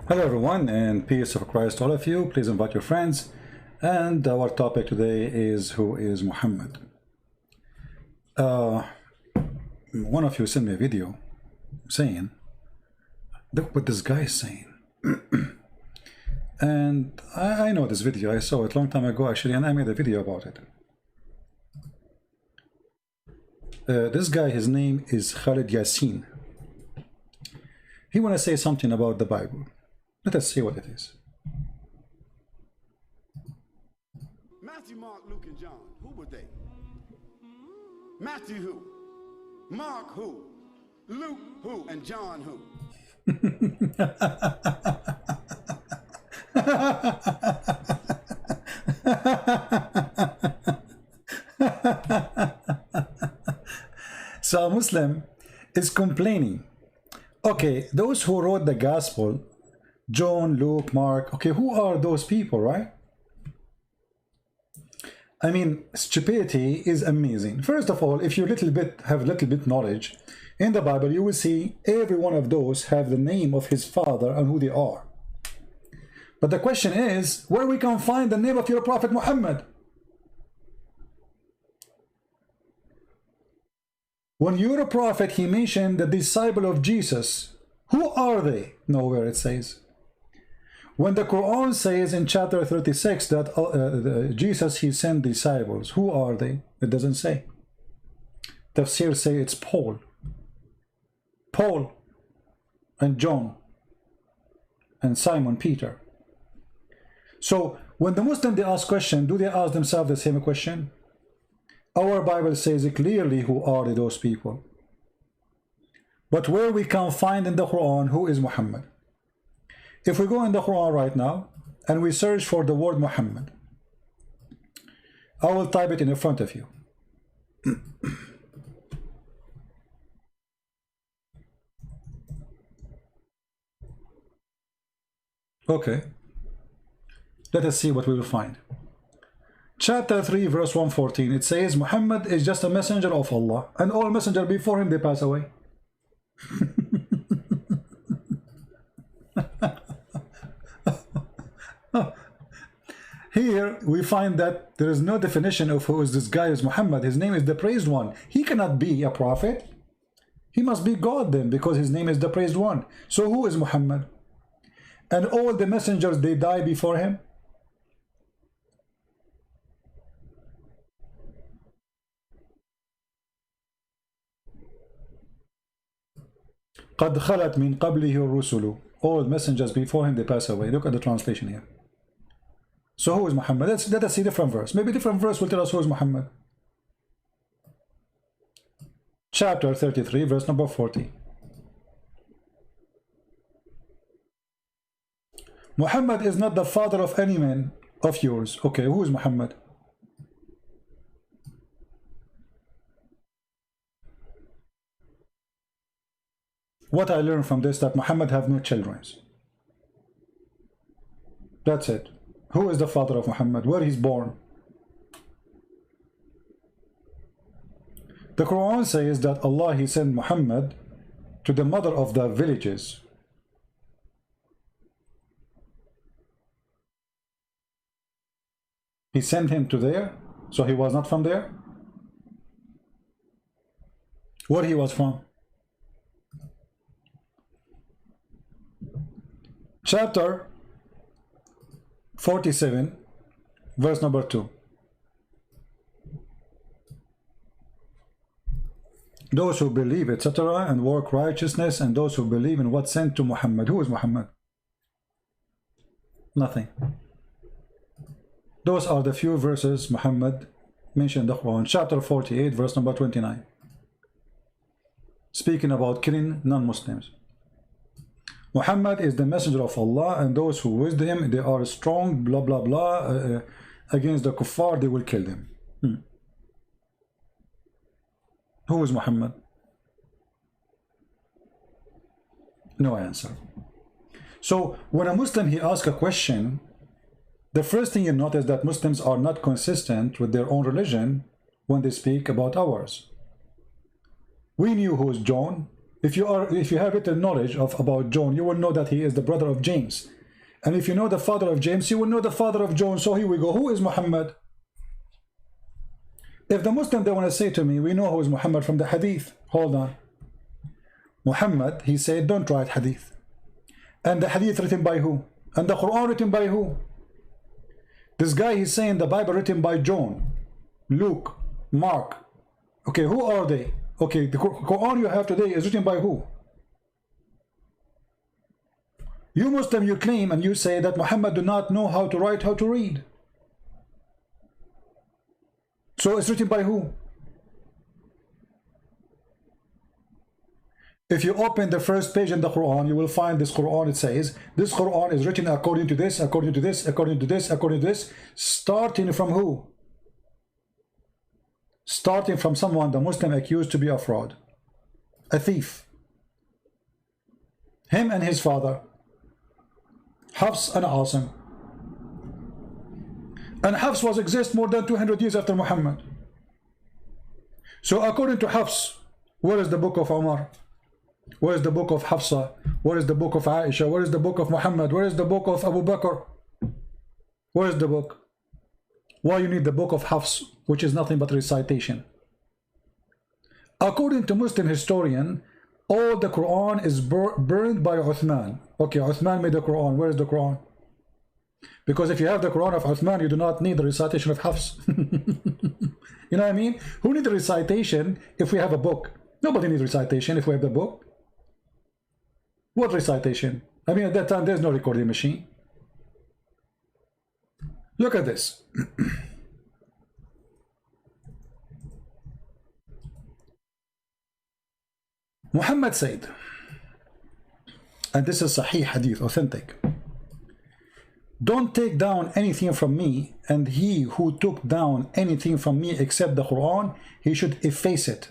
Hello everyone, and peace of Christ to all of you. Please invite your friends. And our topic today is who is Muhammad. One of you sent me a video saying, look what this guy is saying. And I know this video. I saw it a long time ago actually, and I made a video about it. This guy, his name is Khalid Yassin. He want to say something about the Bible. Let us see what it is. Matthew, Mark, Luke, and John. Who were they? Matthew who? Mark who? Luke who? And John who? So a Muslim is complaining. Okay, those who wrote the gospel, John, Luke, Mark, okay, who are those people, right? I mean, stupidity is amazing. First of all, if you have a little bit knowledge in the Bible, you will see every one of those have the name of his father and who they are. But the question is, where we can find the name of your prophet Muhammad? When you're a prophet, he mentioned the disciple of Jesus. Who are they? Nowhere it says. When the Quran says in chapter 36 that Jesus, he sent disciples, who are they? It doesn't say. Tafsir say it's Paul and John and Simon Peter. So when the Muslim, they ask question, do they ask themselves the same question? Our Bible says clearly who are those people. But where we can find in the Quran who is Muhammad? If we go in the Quran right now and we search for the word Muhammad, I will type it in front of you. Okay. Let us see what we will find. Chapter 3, verse 114, it says, Muhammad is just a messenger of Allah, and all messengers before him, they pass away. Here we find that there is no definition of who is this guy is Muhammad. His name is the praised one. He cannot be a prophet. He must be God then, because his name is the praised one. So who is Muhammad? And all the messengers, they die before him. قد خلت من قبله الرسل. All messengers before him, they pass away. Look at the translation here. So who is Muhammad? Let us see different verse. Maybe different verse will tell us who is Muhammad. Chapter 33, verse number 40. Muhammad is not the father of any man of yours. Okay, who is Muhammad? What I learned from this, that Muhammad have no children. That's it. Who is the father of Muhammad? Where he's born? The Quran says that Allah, he sent Muhammad to the mother of the villages. He sent him to there, so he was not from there. Where he was from? Chapter 47, verse number 2. Those who believe, etc., and work righteousness, and those who believe in what sent to Muhammad. Who is Muhammad? Nothing. Those are the few verses Muhammad mentioned in the Quran. Chapter 48, verse number 29. Speaking about killing non-Muslims. Muhammad is the messenger of Allah, and those who with him, they are strong, blah, blah, blah, against the kuffar, they will kill them. Who is Muhammad? No answer. So when a Muslim, he asks a question, the first thing you notice that Muslims are not consistent with their own religion when they speak about ours. We knew who is John, If you have written knowledge about John, you will know that he is the brother of James. And if you know the father of James, you will know the father of John. So here we go. Who is Muhammad? If the Muslim, they want to say to me, we know who is Muhammad from the hadith. Hold on. Muhammad, he said, don't write hadith. And the hadith written by who? And the Quran written by who? This guy, he's saying the Bible written by John, Luke, Mark. Okay, who are they? Okay, the Quran you have today is written by who? You Muslim, you claim and you say that Muhammad do not know how to write, how to read. So it's written by who? If you open the first page in the Quran, you will find this Quran. It says, this Quran is written according to this, according to this, according to this, according to this. Starting from who? Starting from someone the Muslim accused to be a fraud, a thief. Him and his father, Hafs and Asim. And Hafs was exist more than 200 years after Muhammad. So according to Hafs, where is the book of Umar? Where is the book of Hafsa? Where is the book of Aisha? Where is the book of Muhammad? Where is the book of Abu Bakr? Where is the book? Why you need the book of Hafs, which is nothing but recitation? According to Muslim historian, all the Quran is burned by Uthman. Okay, Uthman made the Quran. Where is the Quran? Because if you have the Quran of Uthman, you do not need the recitation of Hafs. You know what I mean? Who needs the recitation if we have a book? Nobody needs recitation if we have the book. What recitation? I mean, at that time, there's no recording machine. Look at this. Muhammad said, and this is Sahih Hadith, authentic, don't take down anything from me, and he who took down anything from me except the Quran, he should efface it.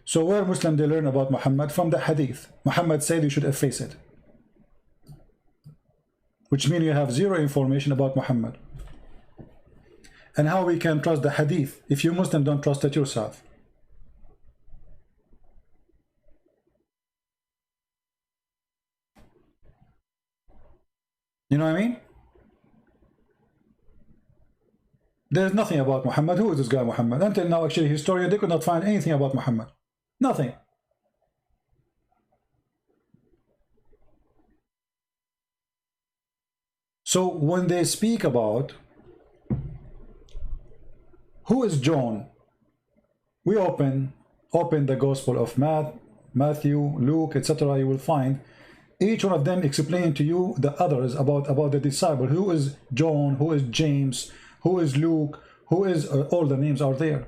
So where Muslims they learn about Muhammad? From the Hadith. Muhammad said you should efface it, which means you have zero information about Muhammad. And how we can trust the Hadith if you Muslim don't trust it yourself? You know what I mean? There's nothing about Muhammad. Who is this guy Muhammad? Until now, actually, historians, they could not find anything about Muhammad. Nothing. So when they speak about who is John, we open the Gospel of Matthew, Luke, etc. You will find each one of them explaining to you the others about the disciple. Who is John? Who is James? Who is Luke? Who is all the names are there.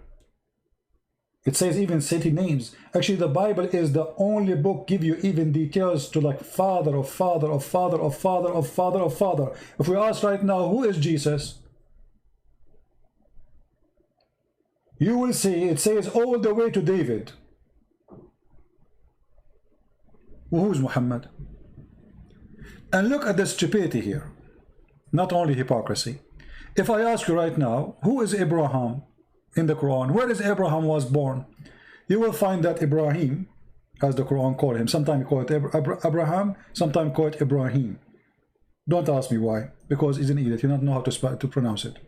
It says even city names. Actually, the Bible is the only book give you even details to like father of father of father of father of father of father. If we ask right now, who is Jesus? You will see it says all the way to David. Who is Muhammad? And look at the stupidity here. Not only hypocrisy. If I ask you right now, who is Abraham in the Quran? Where is Abraham was born? You will find that Ibrahim, as the Quran called him, sometimes call it Abraham, sometimes call it Ibrahim. Don't ask me why, because he's an idiot. You don't know how to pronounce it.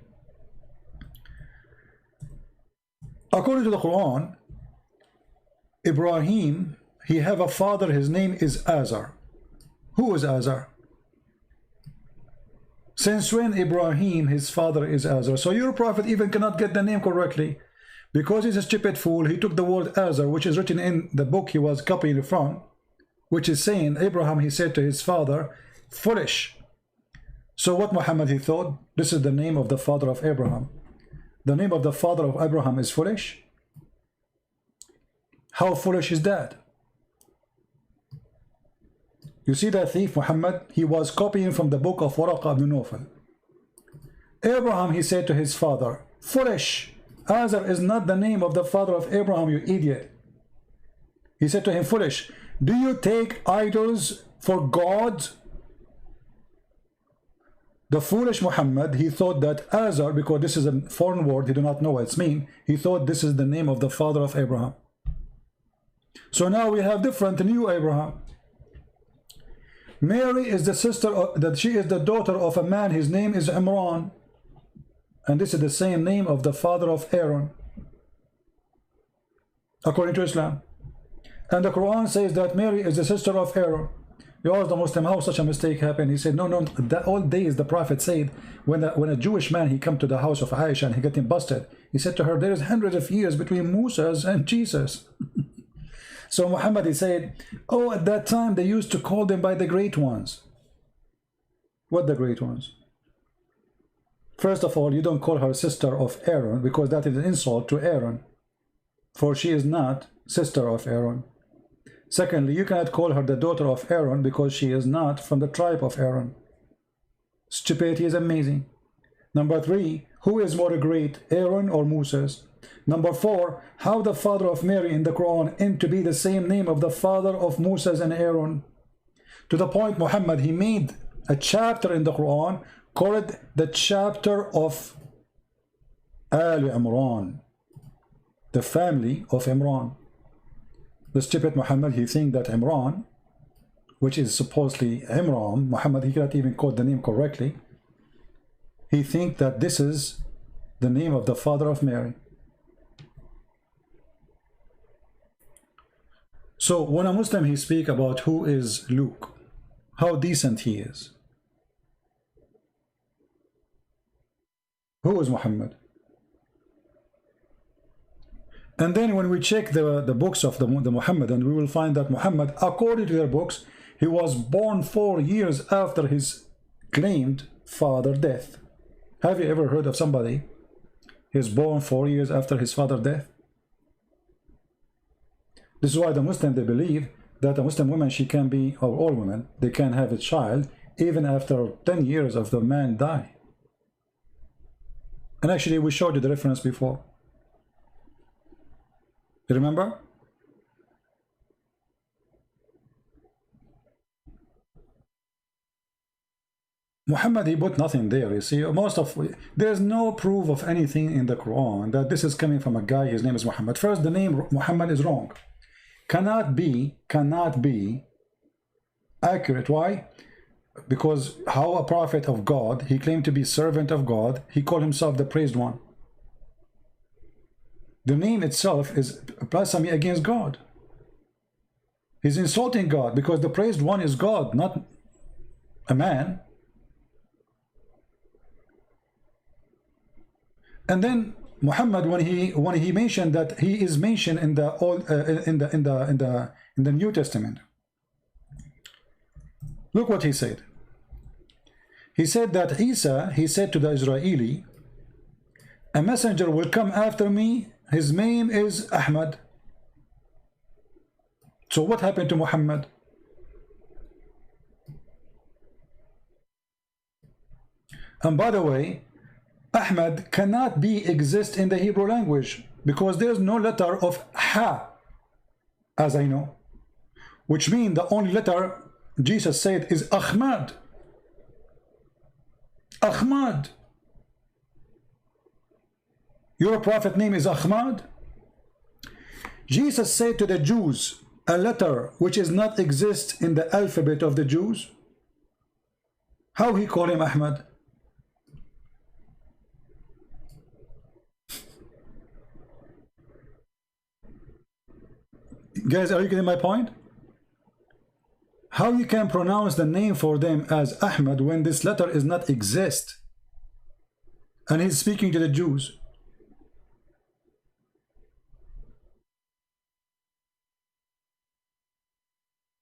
According to the Quran, Ibrahim, he have a father, his name is Azar. Who is Azar? Since when Ibrahim, his father is Azar? So your prophet even cannot get the name correctly. Because he's a stupid fool, he took the word Azar, which is written in the book he was copying from, which is saying, Abraham, he said to his father, foolish. So what Muhammad, he thought, this is the name of the father of Abraham. The name of the father of Abraham is foolish? How foolish is that? You see that thief Muhammad, he was copying from the book of Waraqa ibn Nawfal. Abraham, he said to his father, foolish. Azar is not the name of the father of Abraham, you idiot. He said to him, foolish. Do you take idols for gods? The foolish Muhammad, he thought that Azar, because this is a foreign word, he do not know what it's mean, he thought this is the name of the father of Abraham. So now we have different new Abraham. Mary is the sister of, that she is the daughter of a man, his name is Imran, and this is the same name of the father of Aaron, according to Islam. And the Quran says that Mary is the sister of Aaron. You ask the Muslim how such a mistake happened. He said, no, that all days the Prophet said, when a Jewish man, he come to the house of Aisha and he got him busted, he said to her, there is hundreds of years between Musa's and Jesus. So Muhammad, he said, oh, at that time they used to call them by the great ones. What the great ones? First of all, you don't call her sister of Aaron, because that is an insult to Aaron, for she is not sister of Aaron. Secondly, you cannot call her the daughter of Aaron, because she is not from the tribe of Aaron. Stupidity is amazing. Number 3, who is more great, Aaron or Moses? Number 4, how the father of Mary in the Quran aimed to be the same name of the father of Moses and Aaron. To the point, Muhammad, he made a chapter in the Quran called the chapter of Al Imran, the family of Imran. The stupid Muhammad, he think that Imran, which is supposedly Imran, Muhammad, he cannot even quote the name correctly. He think that this is the name of the father of Mary. So when a Muslim, he speak about who is Luke, how decent he is. Who is Muhammad? And then when we check the books of the Muhammadan, we will find that Muhammad, according to their books, he was born 4 years after his claimed father death. Have you ever heard of somebody he is born 4 years after his father death? This is why the Muslim, they believe that a Muslim woman, she can be, or all women, they can have a child even after 10 years of the man die. And actually we showed you the reference before. You remember? Muhammad, he put nothing there. You see, there's no proof of anything in the Quran that this is coming from a guy, his name is Muhammad. First, the name Muhammad is wrong. Cannot be accurate. Why? Because how a prophet of God, he claimed to be servant of God, he called himself the praised one. The name itself is blasphemy against God. He's insulting God, because the praised one is God, not a man. And then Muhammad, when he mentioned that he is mentioned in the old in the New Testament, look what he said. He said that Isa, he said to the Israeli, a messenger will come after me, his name is Ahmad. So what happened to Muhammad? And by the way, Ahmad cannot exist in the Hebrew language, because there's no letter of Ha, as I know, which means the only letter Jesus said is Ahmad. Ahmad. Your prophet name is Ahmad. Jesus said to the Jews a letter which is not exist in the alphabet of the Jews. How he called him Ahmad? Guys, are you getting my point? How you can pronounce the name for them as Ahmad when this letter is not exist? And he's speaking to the Jews.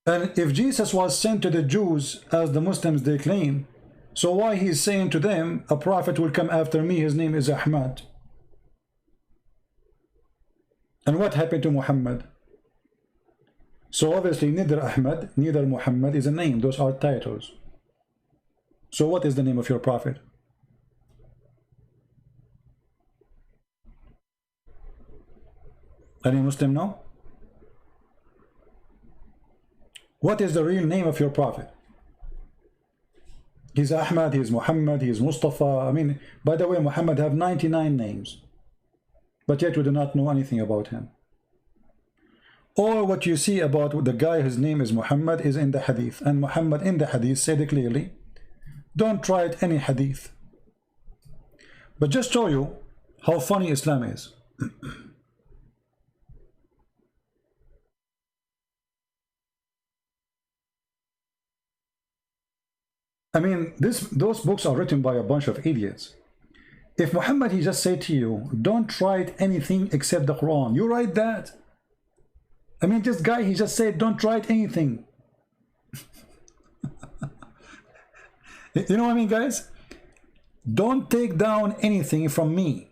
And if Jesus was sent to the Jews as the Muslims they claim, so why he's saying to them, a prophet will come after me, his name is Ahmad? And what happened to Muhammad? So obviously neither Ahmad, neither Muhammad is a name, those are titles. So what is the name of your prophet? Any Muslim know? What is the real name of your prophet? He's Ahmad, he's Muhammad, he's Mustafa. I mean, by the way, Muhammad have 99 names, but yet we do not know anything about him. All what you see about the guy whose name is Muhammad is in the hadith, and Muhammad in the hadith said it clearly, don't try it any hadith. But just show you how funny Islam is. I mean, those books are written by a bunch of idiots. If Muhammad, he just said to you, don't write anything except the Quran, you write that? I mean, this guy, he just said, don't write anything. You know what I mean, guys? Don't take down anything from me.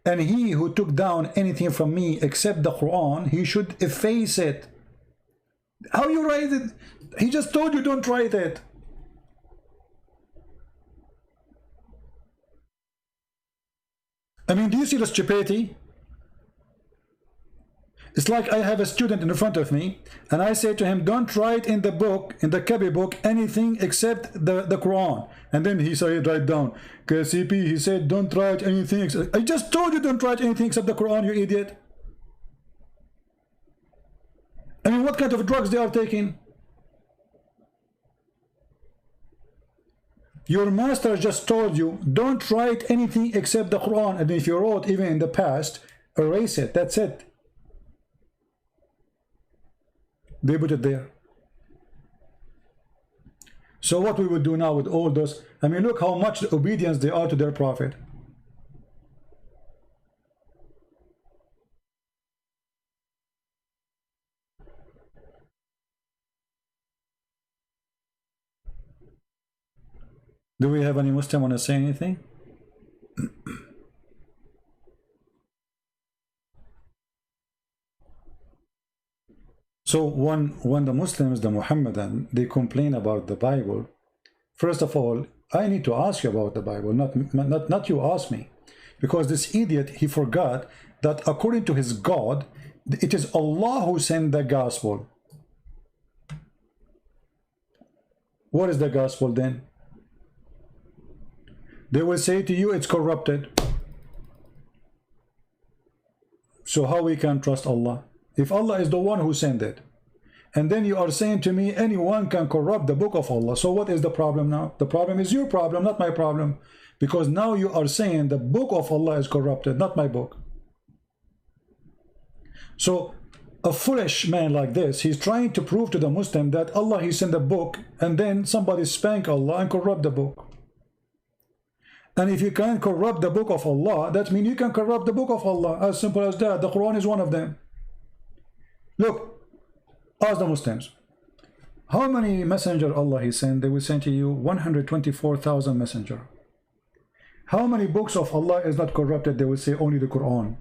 And he who took down anything from me except the Quran, he should efface it. How you write it? He just told you don't write it. I mean, do you see the stupidity? It's like I have a student in front of me, and I say to him, don't write in the book, in the kabah book, anything except the Quran. And then he said, write down, KCP, he said, don't write anything except... I just told you don't write anything except the Quran, you idiot. I mean, what kind of drugs they are taking? Your master just told you, don't write anything except the Quran. And if you wrote even in the past, erase it, that's it. They put it there. So what we would do now with all those, I mean, look how much obedience they are to their prophet. Do we have any Muslim want to say anything? So when the Muslims, the Muhammadan, they complain about the Bible, first of all, I need to ask you about the Bible, not you ask me. Because this idiot, he forgot that according to his God, it is Allah who sent the gospel. What is the gospel then? They will say to you, it's corrupted. So how we can trust Allah? If Allah is the one who sent it, and then you are saying to me, anyone can corrupt the book of Allah. So what is the problem now? The problem is your problem, not my problem. Because now you are saying the book of Allah is corrupted, not my book. So a foolish man like this, he's trying to prove to the Muslim that Allah, he sent a book, and then somebody spank Allah and corrupt the book. And if you can't corrupt the book of Allah, that means you can corrupt the book of Allah. As simple as that. The Quran is one of them. Look, ask the Muslims, how many messenger Allah he sent? They will send to you 124,000 messenger. How many books of Allah is not corrupted? They will say only the Quran.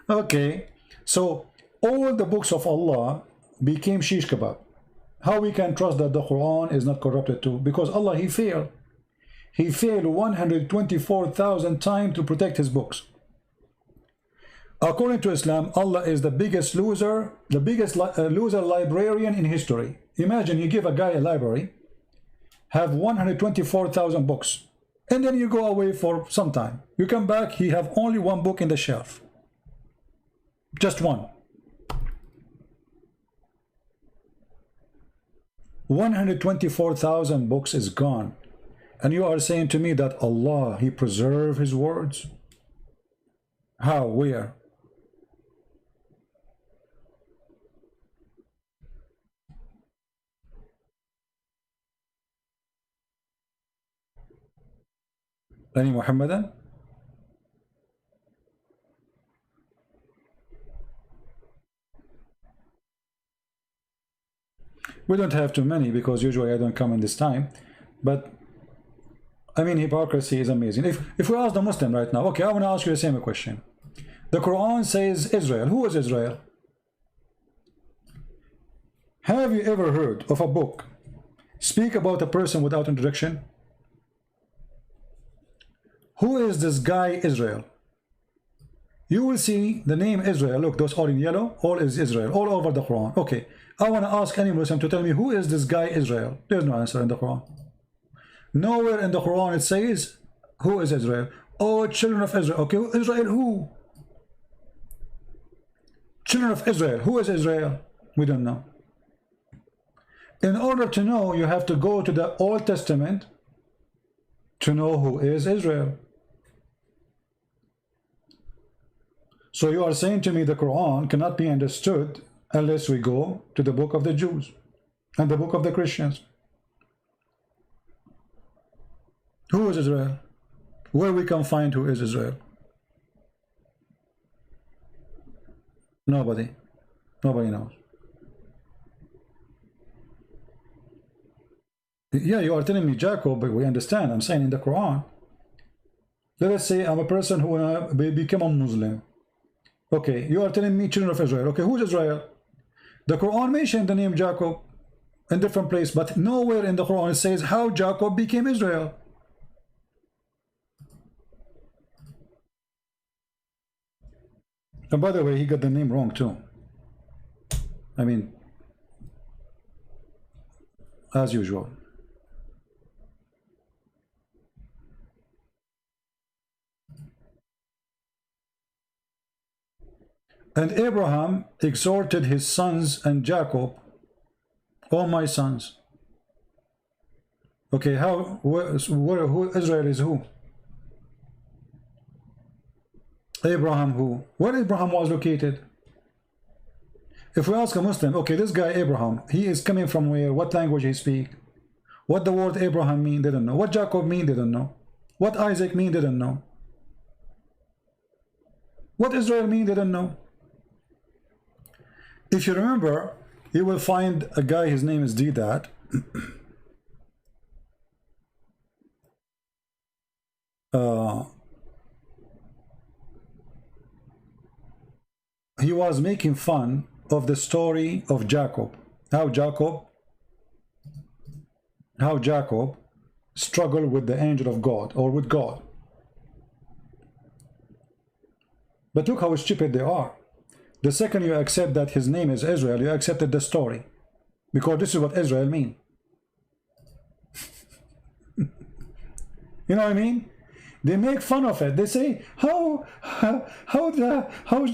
Okay, so all the books of Allah became shish kebab. How we can trust that the Quran is not corrupted too? Because Allah, he failed. He failed 124,000 times to protect his books. According to Islam, Allah is the biggest loser, the biggest loser librarian in history. Imagine you give a guy a library, have 124,000 books, and then you go away for some time. You come back, he have only one book in the shelf. Just one. 124,000 books is gone. And you are saying to me that Allah, he preserved his words? How? Where? Any Muhammadan? We don't have too many because usually I don't come in this time. But I mean, hypocrisy is amazing. If we ask the Muslim right now, okay, I want to ask you the same question. The Quran says Israel. Who is Israel? Have you ever heard of a book speak about a person without introduction? Who is this guy Israel? you will see the name Israel. Look, those all in yellow, all is Israel, all over the Quran. Okay, I want to ask any Muslim to tell me who is this guy Israel. There's no answer in the Quran. Nowhere in the Quran it says who is Israel. Oh, children of Israel. Okay, Israel who? Children of Israel. Who is Israel? We don't know. In order to know, you have to go to the Old Testament to know who is Israel. So you are saying to me the Quran cannot be understood unless we go to the book of the Jews and the book of the Christians. Who is Israel? Where we can find who is Israel? Nobody. Nobody knows. Yeah, you are telling me Jacob, but we understand. I'm saying in the Quran. Let us say I'm a person who wanna become a Muslim. Okay, you are telling me children of Israel. Okay, who is Israel? The Quran mentioned the name Jacob in different place, but nowhere in the Quran it says how Jacob became Israel. And by the way, he got the name wrong too. I mean, as usual. And Abraham exhorted his sons and Jacob, "O my sons." Okay, who Israel is who? Abraham who? Where Abraham was located? If we ask a Muslim, okay, this guy Abraham, he is coming from where? What language he speak? What the word Abraham mean? They don't know. What Jacob mean? They don't know. What Isaac mean? They don't know. What Israel mean? They don't know. If you remember, you will find a guy, his name is Didat. He was making fun of the story of Jacob. How Jacob struggled with the angel of God, or with God. But look how stupid they are. The second you accept that his name is Israel, you accepted the story. Because this is what Israel mean. You know what I mean? They make fun of it. They say, how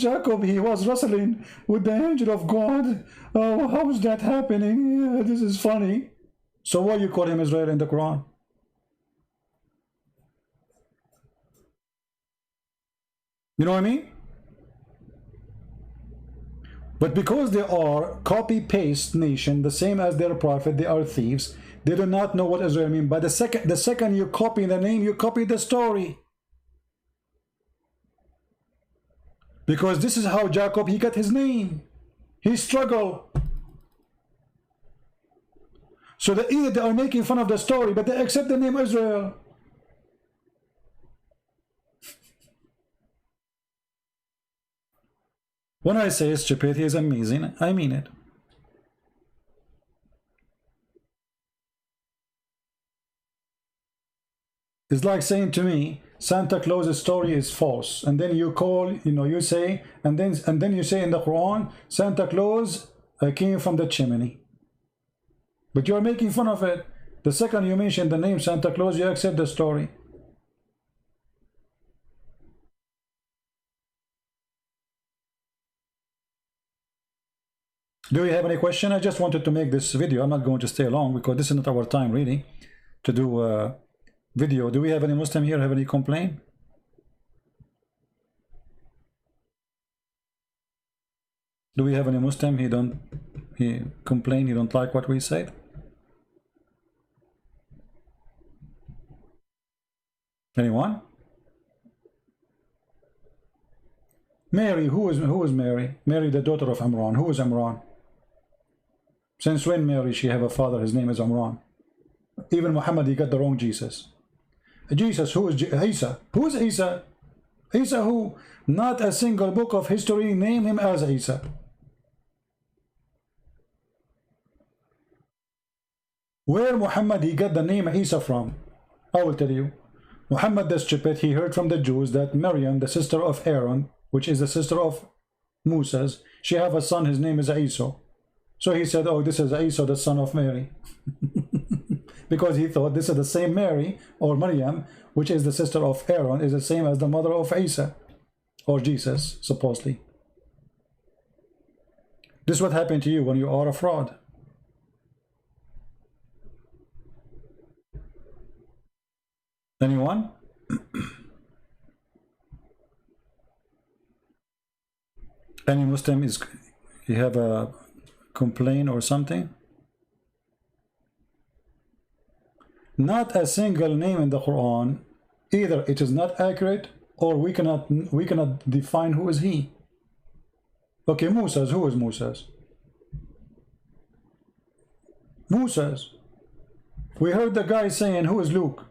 Jacob, he was wrestling with the angel of God. Oh, how is that happening? Yeah, this is funny. So why you call him Israel in the Quran? You know what I mean? But because they are copy-paste nation, the same as their prophet, they are thieves. They do not know what Israel means. But the second you copy the name, you copy the story. Because this is how Jacob, he got his name. He struggled. So either they are making fun of the story, but they accept the name Israel. When I say stupidity is amazing, I mean it. It's like saying to me, Santa Claus's story is false, and then you call, you say, and then you say in the Quran, Santa Claus came from the chimney. But you are making fun of it. The second you mention the name Santa Claus, you accept the story. Do you have any question? I just wanted to make this video. I'm not going to stay long because this is not our time really to do a video. Do we have any Muslim here have any complaint? Do we have any Muslim? He complain, he don't like what we said? Anyone? Mary, who is Mary? Mary, the daughter of Imran. Who is Imran? Since when Mary, she have a father, his name is Imran. Even Muhammad, he got the wrong Jesus. Jesus, who is Isa? Who is Isa? Isa who? Not a single book of history name him as Isa. Where Muhammad, he got the name Isa from? I will tell you. Muhammad the stupid, he heard from the Jews that Maryam, the sister of Aaron, which is the sister of Musa's, she have a son, his name is Isa. So he said, oh, this is Isa, the son of Mary. Because he thought this is the same Mary, or Maryam, which is the sister of Aaron, is the same as the mother of Isa, or Jesus, supposedly. This is what happened to you when you are a fraud. Anyone? Any Muslim is, you have a complaint or something? Not a single name in the Quran, either it is not accurate or we cannot define who is he. Okay, Musa's, who is Musa's? Musa's. We heard the guy saying, who is Luke?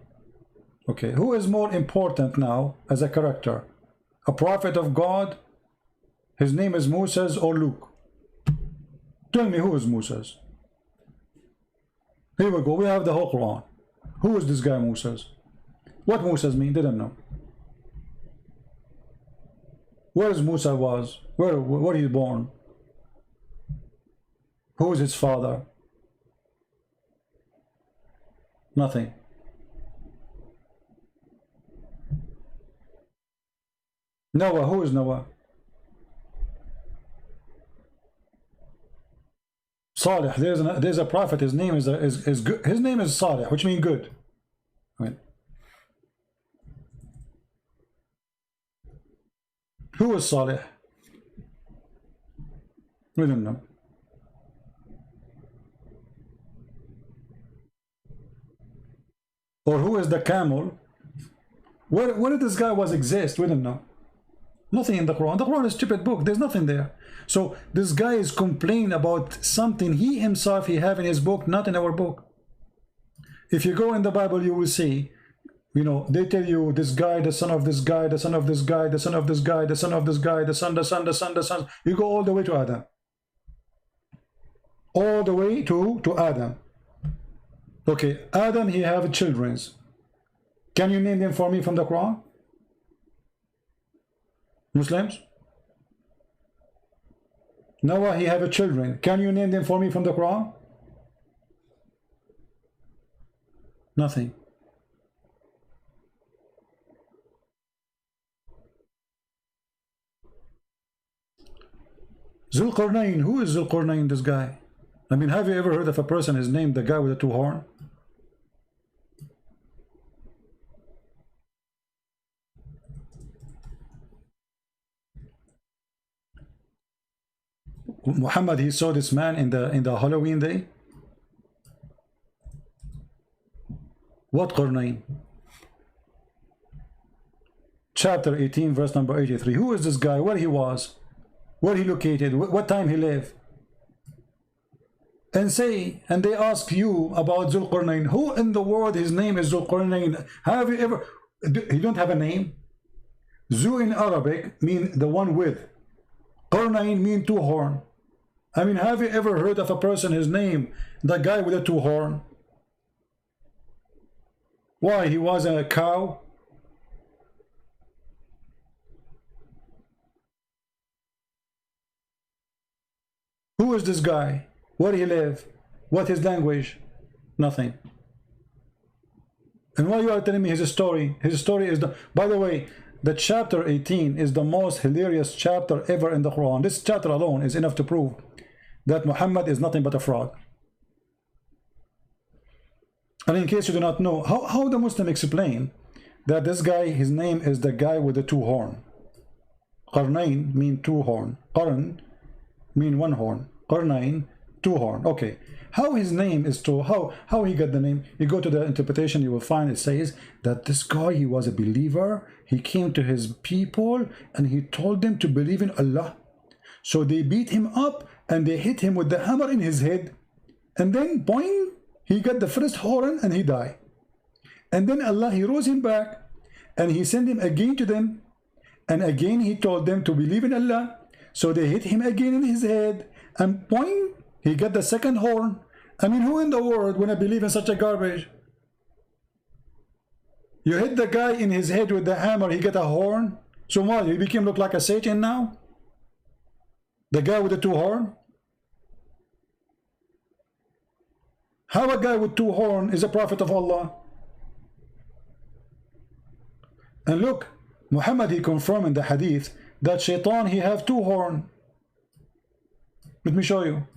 Okay, who is more important now as a character? A prophet of God? His name is Musa's or Luke? Tell me who is Musa's. Here we go, we have the whole Quran. Who is this guy Musa's? What Musa's mean? Didn't know. Where is Musa was? Where he born? Who is his father? Nothing. Noah, who is Noah? Salih, there's a prophet, his name is good. His name is Salih, which means good. Right. Who is Salih? We don't know. Or who is the camel? Where did this guy was exist? We don't know. Nothing in the Quran. The Quran is a stupid book. There's nothing there. So this guy is complaining about something he himself he have in his book, not in our book. If you go in the Bible, you will see, you know, they tell you this guy, the son of this guy, the son of this guy, the son of this guy, the son of this guy, the son, the son, the son, the son. You go all the way to Adam. All the way to Adam. Okay, Adam, he have children. Can you name them for me from the Quran? Muslims? Noah, he have children. Can you name them for me from the Quran? Nothing. Zul Qarnain, who is Zul Qarnain, this guy? I mean, have you ever heard of a person is named the guy with the two horns? Muhammad, he saw this man in the Halloween day. What Qarnain? Chapter 18, verse number 83. Who is this guy? Where he was? Where he located? What time he lived? And they ask you about Zul Qarnain. Who in the world his name is Zul Qarnain? Have you ever? He don't have a name. Zu in Arabic mean the one with. Qarnain mean two horn. I mean, have you ever heard of a person, his name, the guy with the two horn? Why? He was a cow? Who is this guy? Where he live? What his language? Nothing. And why you are telling me his story? His story is the... By the way, the chapter 18 is the most hilarious chapter ever in the Quran. This chapter alone is enough to prove that Muhammad is nothing but a fraud. And in case you do not know, how the Muslim explain that this guy, his name is the guy with the two horn. Qarnain mean two horn. Qarn mean one horn. Qarnain, two horn. Okay. How his name is two, how he got the name? You go to the interpretation, you will find it says that this guy, he was a believer. He came to his people and he told them to believe in Allah. So they beat him up and they hit him with the hammer in his head. And then, boing, he got the first horn and he died. And then Allah, he rose him back and he sent him again to them. And again, he told them to believe in Allah. So they hit him again in his head and boing, he got the second horn. I mean, who in the world wanna believe in such a garbage? You hit the guy in his head with the hammer, he got a horn. So what, he became look like a Satan now? The guy with the two horn? How a guy with two horn is a prophet of Allah? And look, Muhammad, he confirmed in the hadith that Shaitan, he have two horn. Let me show you.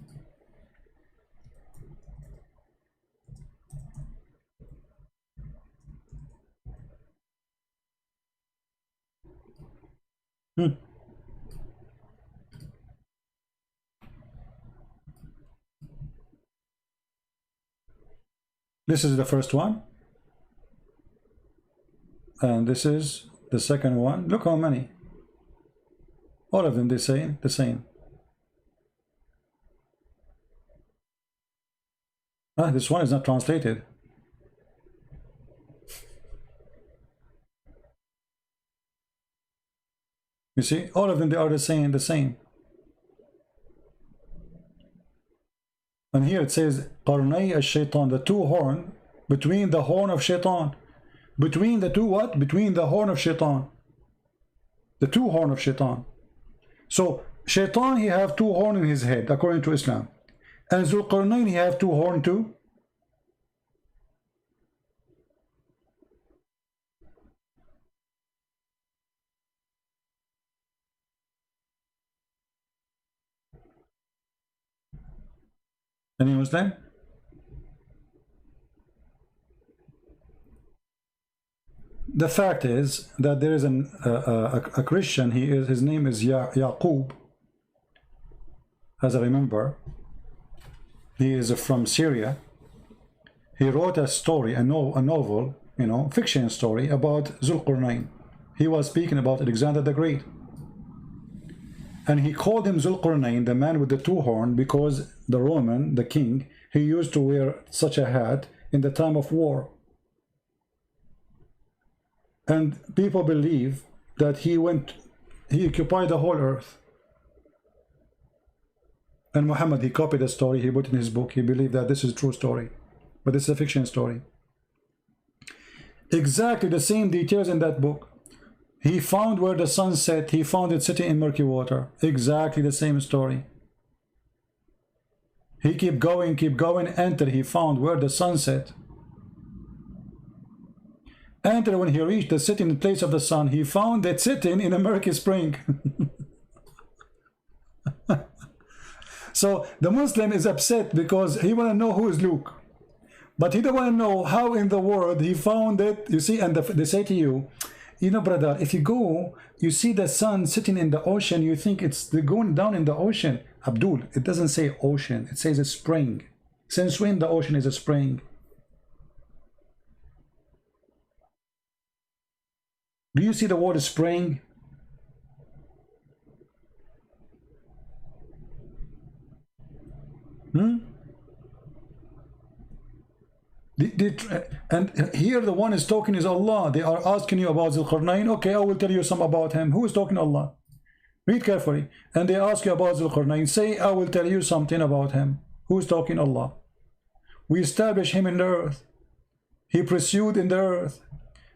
This is the first one. And this is the second one. Look how many. All of them, they say the same. This one is not translated. You see, all of them, they are the same. And here it says, Qarnai al-Shaytan, the two horn, between the horn of Shaitan. Between the two what? Between the horn of Shaitan. The two horn of Shaitan. So, Shaitan, he have two horn in his head, according to Islam. And Zul Qarnain, he have two horn too. Any Muslim? The fact is that there is a Christian. His name is Yaqub. As I remember, he is from Syria. He wrote a story, a novel, you know, fiction story about Zul Qarnain. He was speaking about Alexander the Great. And he called him Zul Qarnain, the man with the two horns, because the Roman, the king, he used to wear such a hat in the time of war. And people believe that he occupied the whole earth. And Muhammad, he copied the story, he put in his book, he believed that this is a true story. But it's a fiction story. Exactly the same details in that book. He found where the sun set, he found it sitting in murky water. Exactly the same story. He kept going, until he found where the sun set. Until when he reached the sitting place of the sun, he found it sitting in a murky spring. So the Muslim is upset because he want to know who is Luke. But he don't want to know how in the world he found it. You see, and they say to you, you know, brother, if you go, you see the sun sitting in the ocean, you think it's going down in the ocean. Abdul, it doesn't say ocean, it says a spring. Since when the ocean is a spring? Do you see the word spring? And here the one is talking is Allah. They are asking you about Zul Qarnain. Okay, I will tell you some about him. Who is talking? Allah. Read carefully. And they ask you about Zul Qarnain. Say, I will tell you something about him. Who is talking? Allah. We established him in the earth. He pursued in the earth.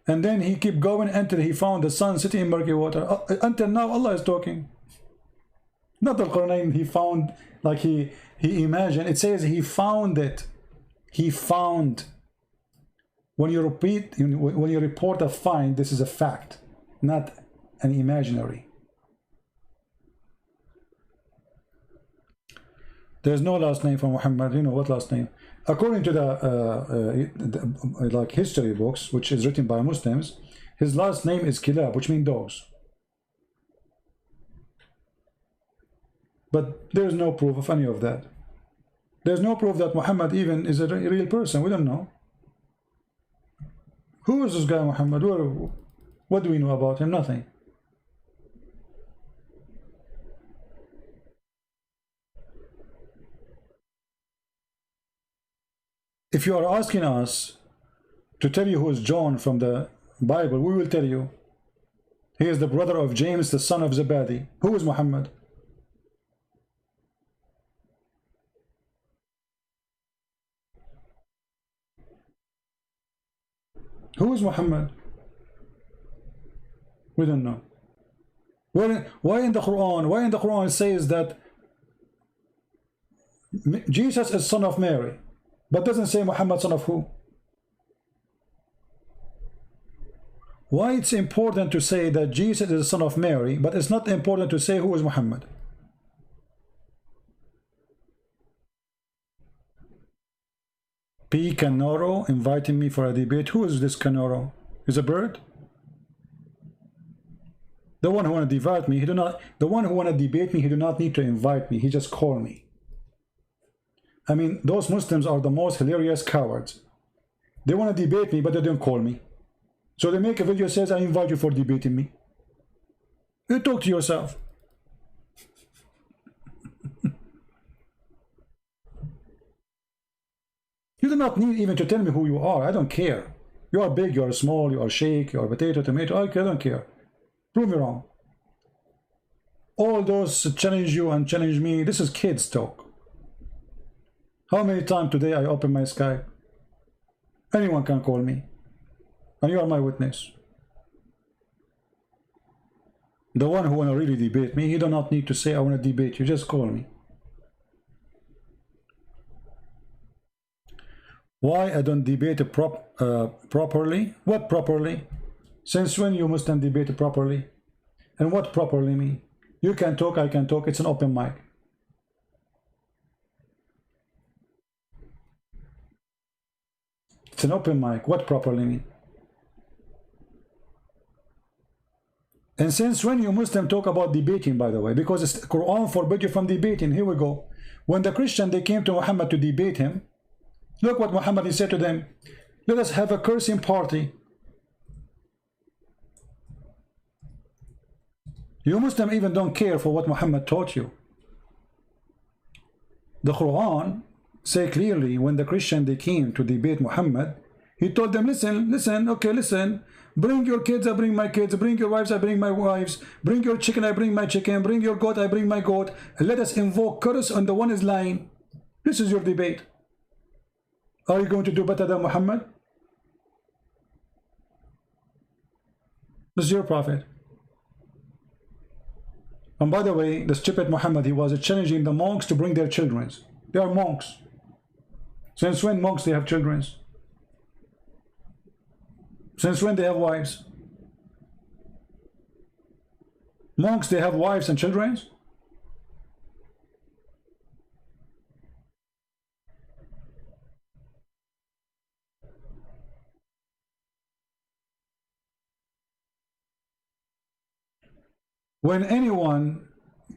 And then he kept going until he found the sun sitting in murky water. Until now, Allah is talking. Not Zul Qarnain he found, like he imagined. It says he found it. He found. When you report a find, this is a fact, not an imaginary. There's no last name for Muhammad. You know what last name? According to the like history books, which is written by Muslims, his last name is Kilab, which means dogs. But there's no proof of any of that. There's no proof that Muhammad even is a real person. We don't know. Who is this guy Muhammad? What do we know about him? Nothing. If you are asking us to tell you who is John from the Bible, we will tell you. He is the brother of James, the son of Zebedee. Who is Muhammad? Who is Muhammad? We don't know. Why in the Quran it says that Jesus is son of Mary, but doesn't say Muhammad son of who? Why it's important to say that Jesus is the son of Mary, but it's not important to say who is Muhammad? P. Canoro inviting me for a debate. Who is this Canoro? Is a bird? The one who want to debate me, he do not. The one who want to debate me, he do not need to invite me. He just call me. I mean, those Muslims are the most hilarious cowards. They want to debate me, but they don't call me. So they make a video that says, I invite you for debating me. You talk to yourself. You do not need even to tell me who you are. I don't care. You are big, you are small, you are shake, you are potato, tomato. I don't care. Prove me wrong. All those challenge you and challenge me, this is kids talk. How many times today I open my Skype? Anyone can call me. And you are my witness. The one who want to really debate me, he do not need to say, I want to debate you. Just call me. Why I don't debate properly? What properly? Since when you Muslim debate properly? And what properly mean? You can talk, I can talk. It's an open mic. It's an open mic. What properly mean? And since when you Muslim talk about debating, by the way, because the Quran forbid you from debating. Here we go. When the Christian, they came to Muhammad to debate him, look what Muhammad said to them. Let us have a cursing party. You Muslim even don't care for what Muhammad taught you. The Quran say clearly, when the Christian, they came to debate Muhammad, he told them, listen, okay, listen. Bring your kids, I bring my kids. Bring your wives, I bring my wives. Bring your chicken, I bring my chicken. Bring your goat, I bring my goat. And let us invoke curse on the one is lying. This is your debate. Are you going to do better than Muhammad? This is your prophet. And by the way, the stupid Muhammad, he was challenging the monks to bring their children. They are monks. Since when monks they have children? Since when they have wives? Monks, they have wives and children? When anyone,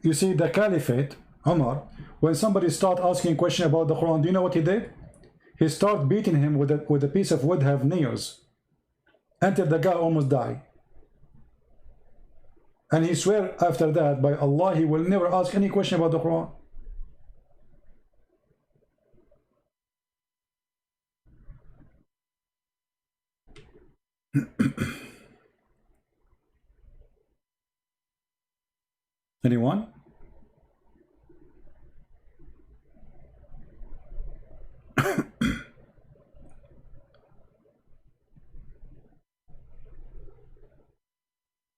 you see the caliphate, Umar, when somebody start asking question about the Quran, do you know what he did? He started beating him with a piece of wood have nails until the guy almost died. And he swear after that by Allah he will never ask any question about the Quran. Anyone?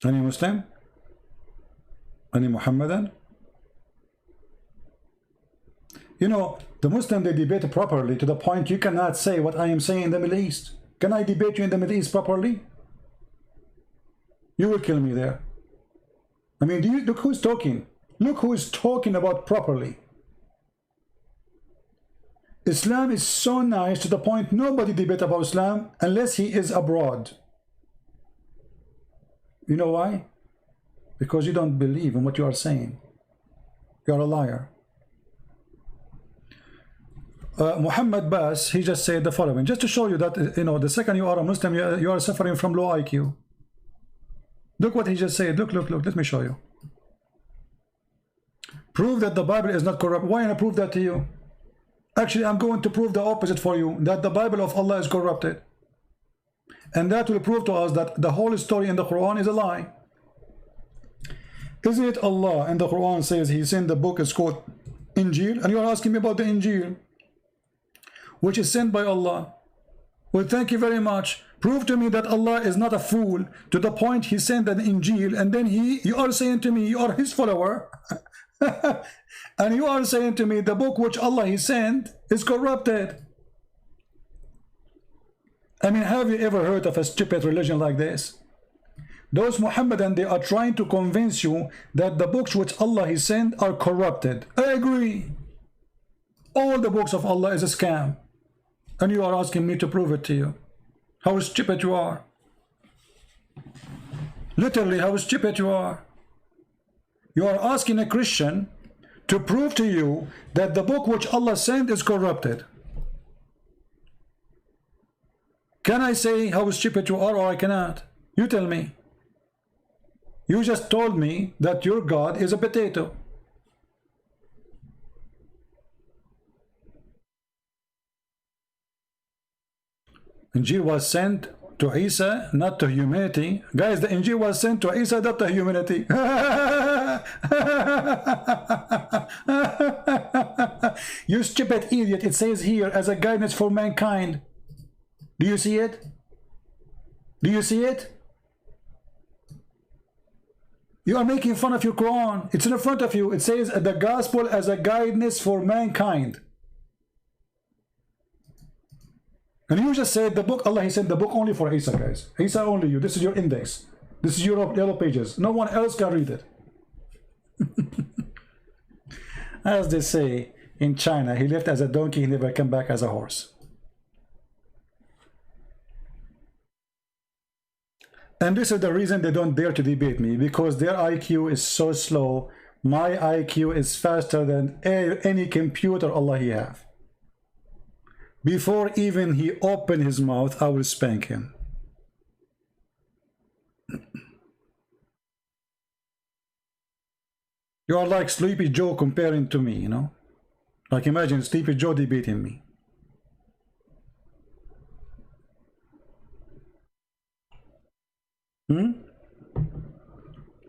Any Muslim? Any Muhammadan? You know, the Muslim, they debate properly to the point you cannot say what I am saying in the Middle East. Can I debate you in the Middle East properly? You will kill me there. I mean, do you look who's talking? Look who is talking about properly. Islam is so nice to the point nobody debate about Islam unless he is abroad. You know why? Because you don't believe in what you are saying. You are a liar. Muhammad Bas, he just said the following, just to show you that, you know, the second you are a Muslim, you are suffering from low IQ. Look what he just said. Look, let me show you. Prove that the Bible is not corrupt. Why not prove that to you? Actually, I'm going to prove the opposite for you, that the Bible of Allah is corrupted. And that will prove to us that the whole story in the Quran is a lie. Isn't it Allah in the Quran says he sent the book is called Injil, and you are asking me about the Injil, which is sent by Allah. Well, thank you very much. Prove to me that Allah is not a fool to the point he sent an Injil, and then you are saying to me you are his follower, and you are saying to me the book which Allah he sent is corrupted. I mean, have you ever heard of a stupid religion like this? Those Muhammadan, they are trying to convince you that the books which Allah he sent are corrupted. I agree. All the books of Allah is a scam. And you are asking me to prove it to you. How stupid you are. Literally, how stupid you are. You are asking a Christian to prove to you that the book which Allah sent is corrupted. Can I say how stupid you are, or I cannot? You tell me. You just told me that your God is a potato. Injil was sent to Isa, not to humanity. Guys, the Injil was sent to Isa, not to humanity. You stupid idiot. It says here as a guidance for mankind. Do you see it? Do you see it? You are making fun of your Quran. It's in front of you. It says the gospel as a guidance for mankind. And you just said the book, Allah he sent the book only for Isa, guys. Isa only you. This is your index. This is your yellow pages. No one else can read it. As they say in China, he left as a donkey, he never came back as a horse. And this is the reason they don't dare to debate me, because their IQ is so slow. My IQ is faster than any computer Allah he have. Before even he opened his mouth, I will spank him. You are like Sleepy Joe comparing to me, you know? Like imagine Sleepy Joe debating me.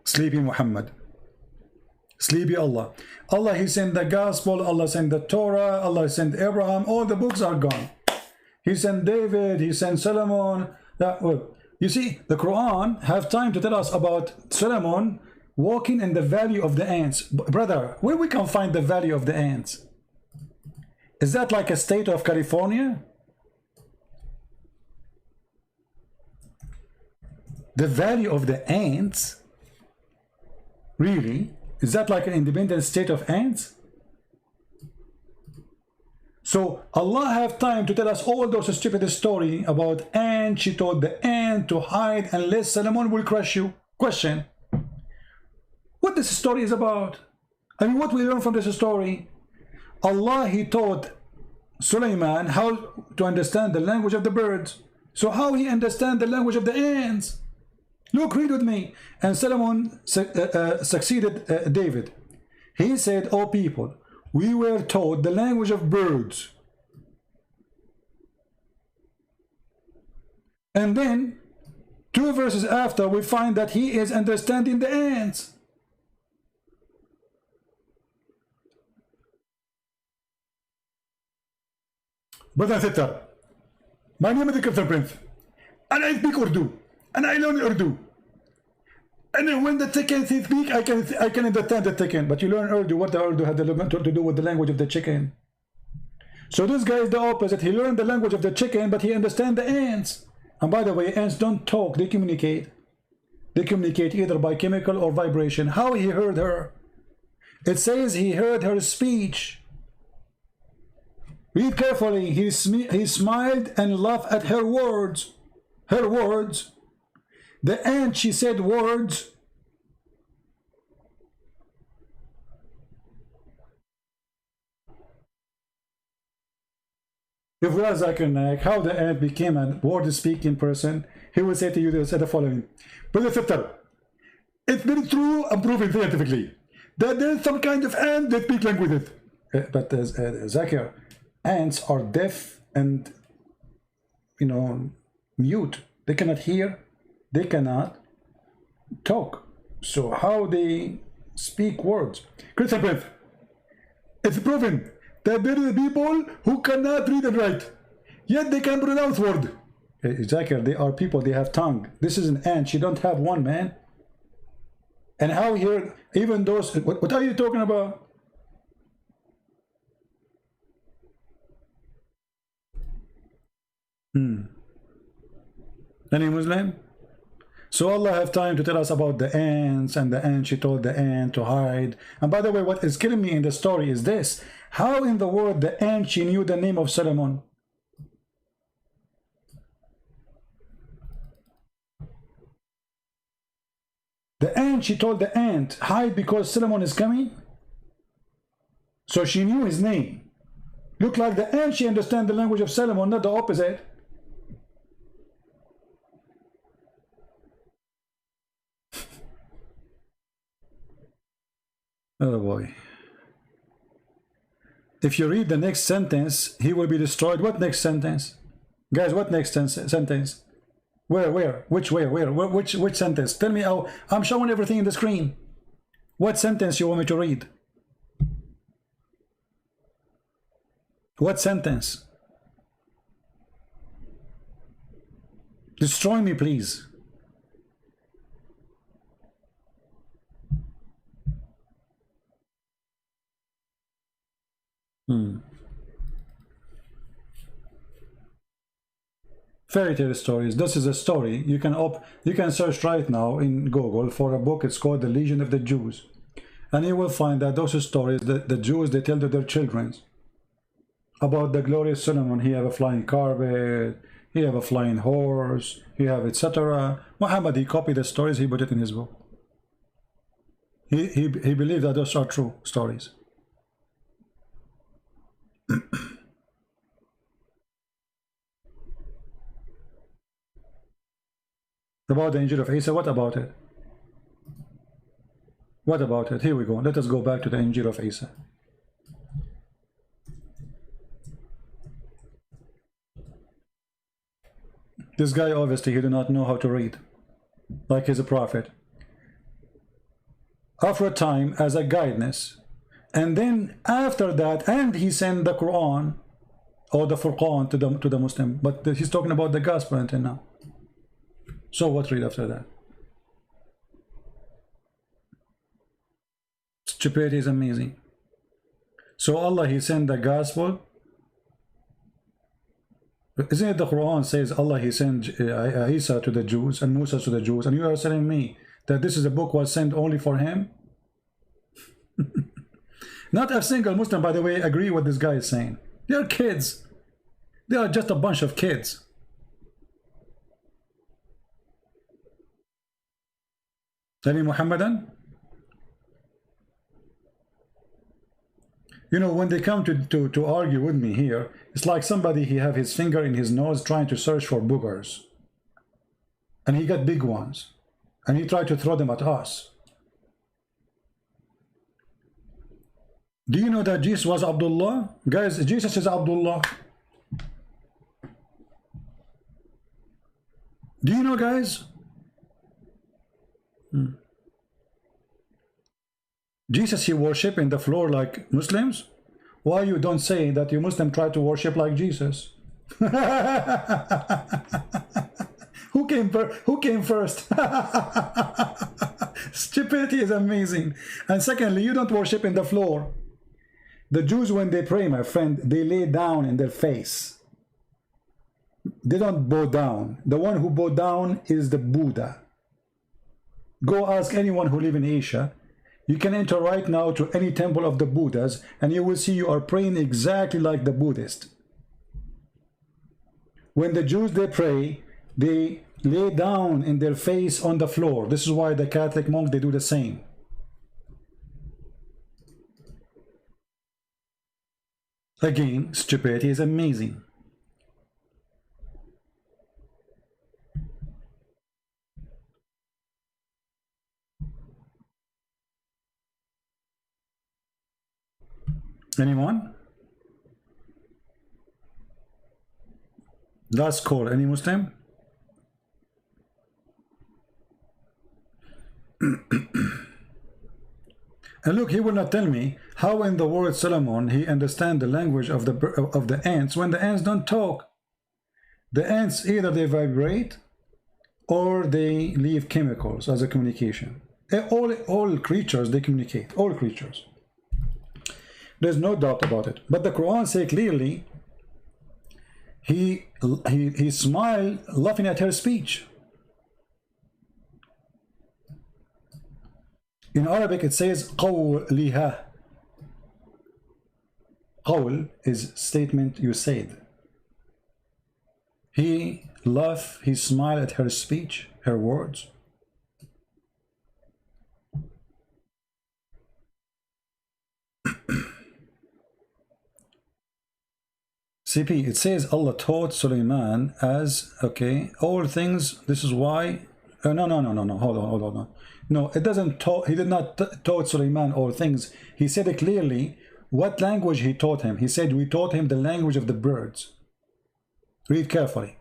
Sleepy Muhammad. Sleepy Allah. Allah he sent the gospel, Allah sent the Torah, Allah sent Abraham, all the books are gone. He sent David, he sent Solomon. Well, you see, the Quran have time to tell us about Solomon walking in the valley of the ants. Brother, where we can find the valley of the ants? Is that like a state of California? The valley of the ants? Really? Is that like an independent state of ants? So Allah have time to tell us all those stupid story about ant. She told the ant to hide unless Solomon will crush you. Question: what this story is about? I mean, what we learn from this story? Allah he taught Sulaiman how to understand the language of the birds. So how he understand the language of the ants? Look, read with me. And Solomon succeeded David. He said, "O people, we were taught the language of birds." And then 2 verses after, we find that he is understanding the ants. Brother and sister, my name is the Captain Prince, and I speak Urdu, and I learn Urdu. And then when the chicken speak, I can understand the chicken. But you learn Urdu. What the Urdu had to do with the language of the chicken? So this guy is the opposite. He learned the language of the chicken, but he understands the ants. And by the way, ants don't talk. They communicate. They communicate either by chemical or vibration. How he heard her? It says he heard her speech. Read carefully. He smiled and laughed at her words. Her words. The ant, she said words. If we are Zakir Naik, how the ant became a word-speaking person, he will say to you the following: Brother sister, it's very true and proven scientifically that there is some kind of ant that speak languages. But Zakir, ants are deaf and, you know, mute. They cannot hear. They cannot talk. So how they speak words? Christian Prince, it's proven that there are people who cannot read and write, yet they can pronounce word. Exactly, they are people, they have tongue. This is an ant, she don't have one, man. And how here, even those, what are you talking about? Any Muslim? So Allah have time to tell us about the ants, and the ant, she told the ant to hide. And by the way, what is killing me in the story is this: how in the world the ant, she knew the name of Solomon? The ant, she told the ant, hide because Solomon is coming. So she knew his name. Look like the ant, she understand the language of Solomon, not the opposite. Oh boy. If you read the next sentence, he will be destroyed. What next sentence? Guys, what next sentence? Where? Which sentence? Tell me how. I'm showing everything in the screen. What sentence you want me to read? What sentence? Destroy me, please. Fairy tale stories. This is a story. You can search right now in Google for a book. It's called The Legion of the Jews, and you will find that those stories that the Jews, they tell to their children about the glorious Solomon. He have a flying carpet, he have a flying horse, he have etc. Muhammad, he copied the stories, he put it in his book. He believed that those are true stories. About the Injil of Isa, what about it? What about it? Here we go. Let us go back to the Injil of Isa. This guy, obviously, he do not know how to read, like he's a prophet. After a time, as a guidance, and then after that, and he sent the Quran or the Furqan to the Muslim, but he's talking about the gospel until now. So what read after that? Stupidity is amazing. So Allah, he sent the gospel. Isn't it the Quran says Allah, he sent Isa to the Jews and Musa to the Jews, and you are telling me that this is a book was sent only for him? Not a single Muslim, by the way, agree what this guy is saying. They are kids. They are just a bunch of kids. Any Muhammadan? You know, when they come to argue with me here, it's like somebody, he have his finger in his nose trying to search for boogers. And he got big ones. And he tried to throw them at us. Do you know that Jesus was Abdullah? Guys, Jesus is Abdullah. Do you know, guys? Jesus, he worship in the floor like Muslims. Why you don't say that you Muslim try to worship like Jesus? Who came first? Stupidity is amazing. And secondly, you don't worship in the floor. The Jews, when they pray, my friend, they lay down in their face. They don't bow down. The one who bow down is the Buddha. Go ask anyone who live in Asia. You can enter right now to any temple of the Buddhas, and you will see you are praying exactly like the Buddhist. When the Jews, they pray, they lay down in their face on the floor. This is why the Catholic monks, they do the same. Again, stupidity is amazing. Anyone? Last call. Any Muslim? And look, he will not tell me how in the word Solomon he understand the language of the ants when the ants don't talk. The ants, either they vibrate or they leave chemicals as a communication. All creatures, they communicate. All creatures. There's no doubt about it. But the Quran says clearly, he smiled, laughing at her speech. In Arabic, it says قَوْلِهَا. Qawl is statement you said. He laughed, he smiled at her speech, her words. CP, it says Allah taught Sulaiman as, okay, all things, this is why, no, hold on. No, it doesn't taught, he did not taught Sulaiman all things. He said it clearly, what language he taught him. He said, we taught him the language of the birds. Read carefully.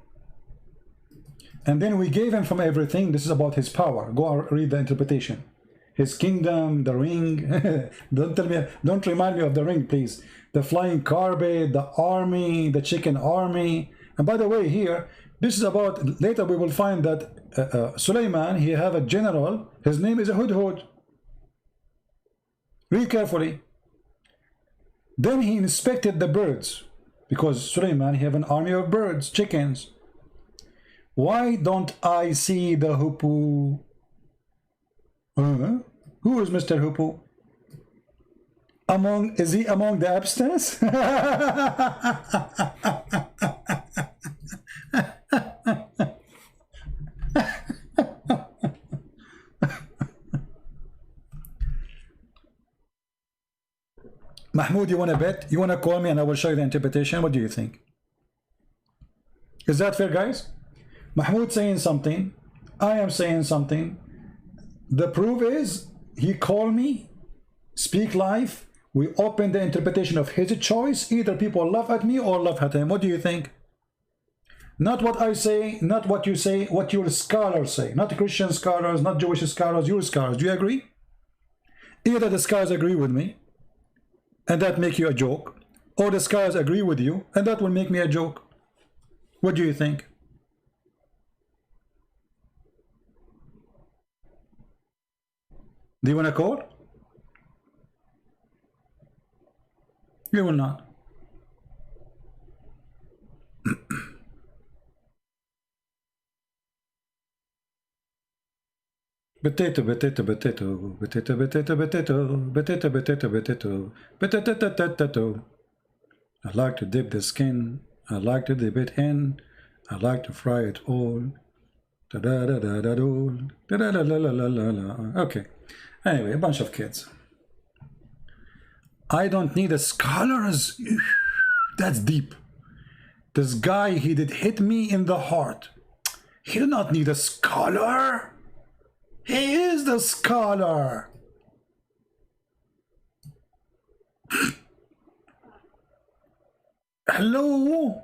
And then we gave him from everything. This is about his power. Go read the interpretation. His kingdom, the ring. Don't remind me of the ring, please. The flying carpet, the army, the chicken army. And by the way, here, this is about, later we will find that Sulaiman, he have a general, his name is a Hudhud. Read carefully. Then he inspected the birds, because Sulaiman, he have an army of birds, chickens. Why don't I see the hoopoe? Who is Mr. Hoopoe? Is he among the abstinence? Mahmoud, you want to bet? You want to call me and I will show you the interpretation? What do you think? Is that fair, guys? Mahmoud saying something, I am saying something. The proof is, he called me, speak live, we open the interpretation of his choice. Either people laugh at me or laugh at him. What do you think? Not what I say, not what you say, what your scholars say. Not Christian scholars, not Jewish scholars, your scholars. Do you agree? Either the scholars agree with me, and that make you a joke, or the scholars agree with you, and that will make me a joke. What do you think? Do you want to call? You will not. Potato, potato, potato, potato, potato, potato, potato, potato, potato, potato, potato. I like to dip the skin. I like to dip it in. I like to fry it all. Da da da da da da da da da la la la la. Okay. Anyway, a bunch of kids. I don't need a scholars. That's deep. This guy, he did hit me in the heart. He did not need a scholar. He is the scholar. Hello?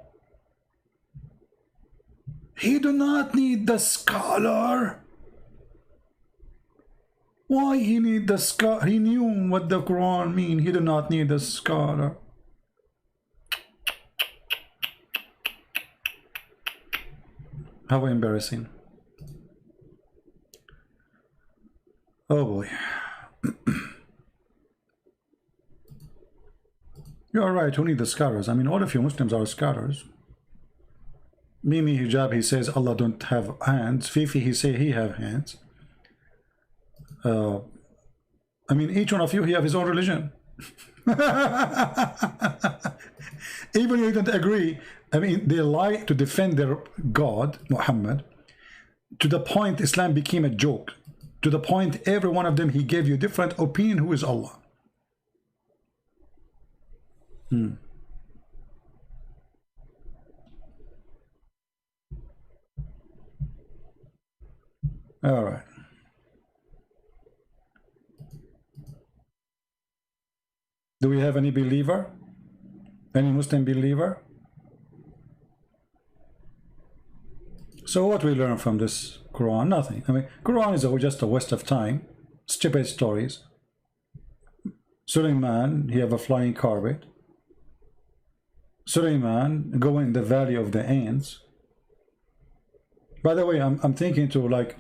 He do not need the scholar. Why he need the scholar? He knew what the Quran mean. He do not need the scholar. How embarrassing. Oh boy. You're right, who need the scholars? I mean, all of you Muslims are scholars. Mimi Hijab, he says Allah don't have hands. Fifi, he say he have hands. I mean, each one of you, he have his own religion. Even if you don't agree, I mean, they lie to defend their God, Muhammad, to the point Islam became a joke. To the point every one of them, he gave you different opinion who is Allah. All right. Do we have any believer? Any Muslim believer? So what we learn from this Quran? Nothing. I mean, Quran is just a waste of time. Stupid stories. Sulaiman, he have a flying carpet. Sulaiman go in the valley of the ants. By the way, I'm thinking to, like,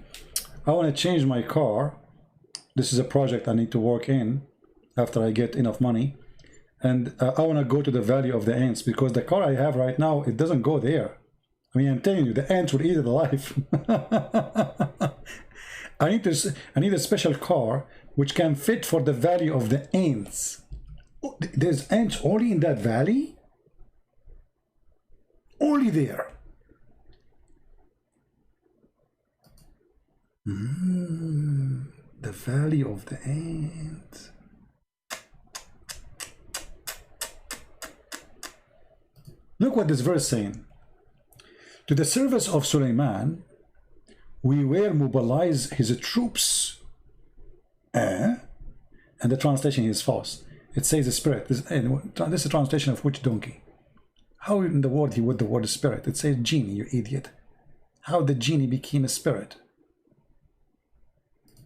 I want to change my car. This is a project I need to work in after I get enough money. And I want to go to the valley of the ants, because the car I have right now, it doesn't go there. I mean, I'm telling you, the ants will eat it alive. I need a special car which can fit for the valley of the ants. Oh, there's ants only in that valley? Only there. The valley of the ants. Look what this verse is saying. To the service of Sulaiman, we will mobilize his troops. And the translation is false. It says the spirit. This is a translation of which donkey? How in the world he would the word spirit? It says genie, you idiot. How the genie became a spirit?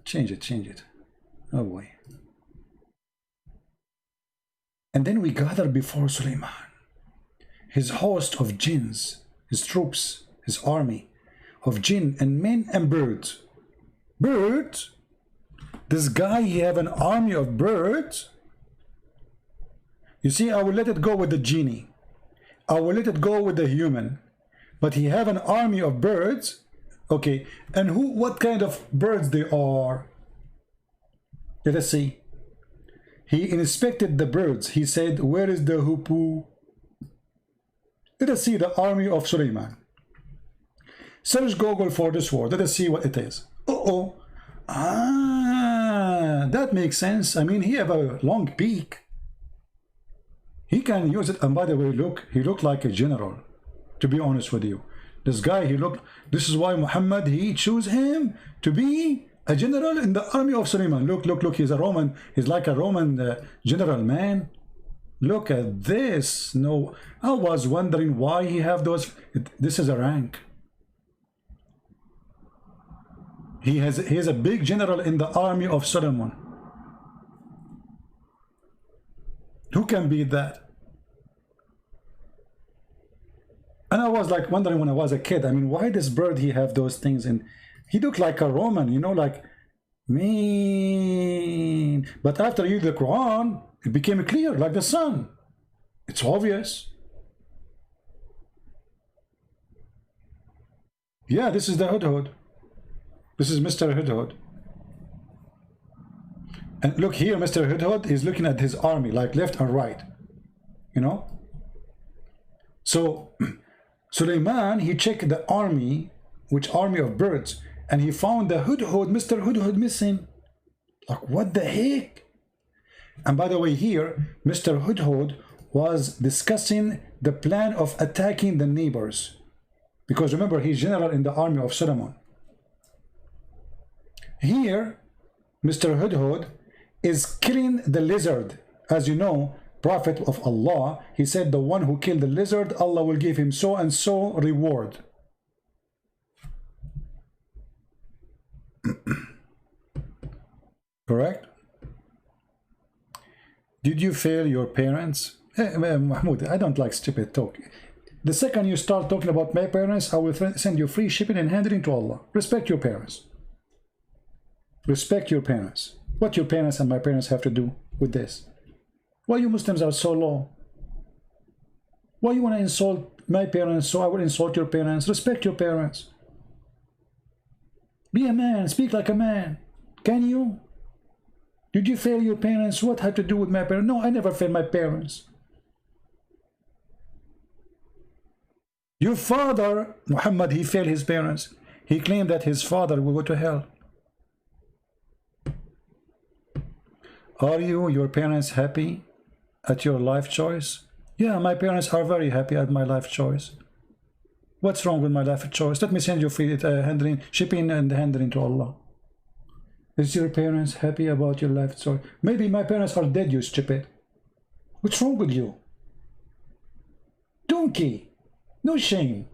Change it. Oh boy. And then we gather before Sulaiman, his host of jinns, his troops, his army of jinn and men and birds. Birds? This guy, he have an army of birds? You see, I will let it go with the genie. I will let it go with the human. But he have an army of birds. Okay, and what kind of birds they are? Let us see. He inspected the birds. He said, where is the hoopoe? Let us see the army of Sulaiman. Search Google for this word. Let us see what it is. That makes sense. I mean, he have a long beak. He can use it. And by the way, look, he looked like a general, to be honest with you. This guy, this is why Muhammad, he chose him to be a general in the army of Sulaiman. Look, he's a Roman. He's like a Roman general, man. Look at this. No, I was wondering why he have those. This is a rank. He is a big general in the army of Solomon. Who can beat that? And I was like wondering when I was a kid, I mean, why this bird, he have those things? And he looked like a Roman, you know, like mean. But after you read the Quran, it became clear, like the sun. It's obvious. Yeah, this is the Hudhud. This is Mr. Hudhud. And look here, Mr. Hudhud is looking at his army, like left and right. You know? So, Sulaiman, he checked the army, which army of birds, and he found the Hudhud, Mr. Hudhud missing. Like, what the heck? And by the way, here, Mr. Hudhud was discussing the plan of attacking the neighbors. Because remember, he's general in the army of Solomon. Here, Mr. Hudhud is killing the lizard. As you know, Prophet of Allah, he said the one who killed the lizard, Allah will give him so and so reward. Correct? Did you fail your parents? Mahmoud, I don't like stupid talk. The second you start talking about my parents, I will send you free shipping and handling to Allah. Respect your parents. Respect your parents. What your parents and my parents have to do with this? Why you Muslims are so low? Why you want to insult my parents so I will insult your parents? Respect your parents. Be a man. Speak like a man. Can you? Did you fail your parents? What had to do with my parents? No, I never failed my parents. Your father, Muhammad, he failed his parents. He claimed that his father will go to hell. Are you, your parents, happy at your life choice? Yeah, my parents are very happy at my life choice. What's wrong with my life choice? Let me send you free shipping and handling to Allah. Is your parents happy about your life choice? Maybe my parents are dead, you stupid. What's wrong with you? Donkey. No shame.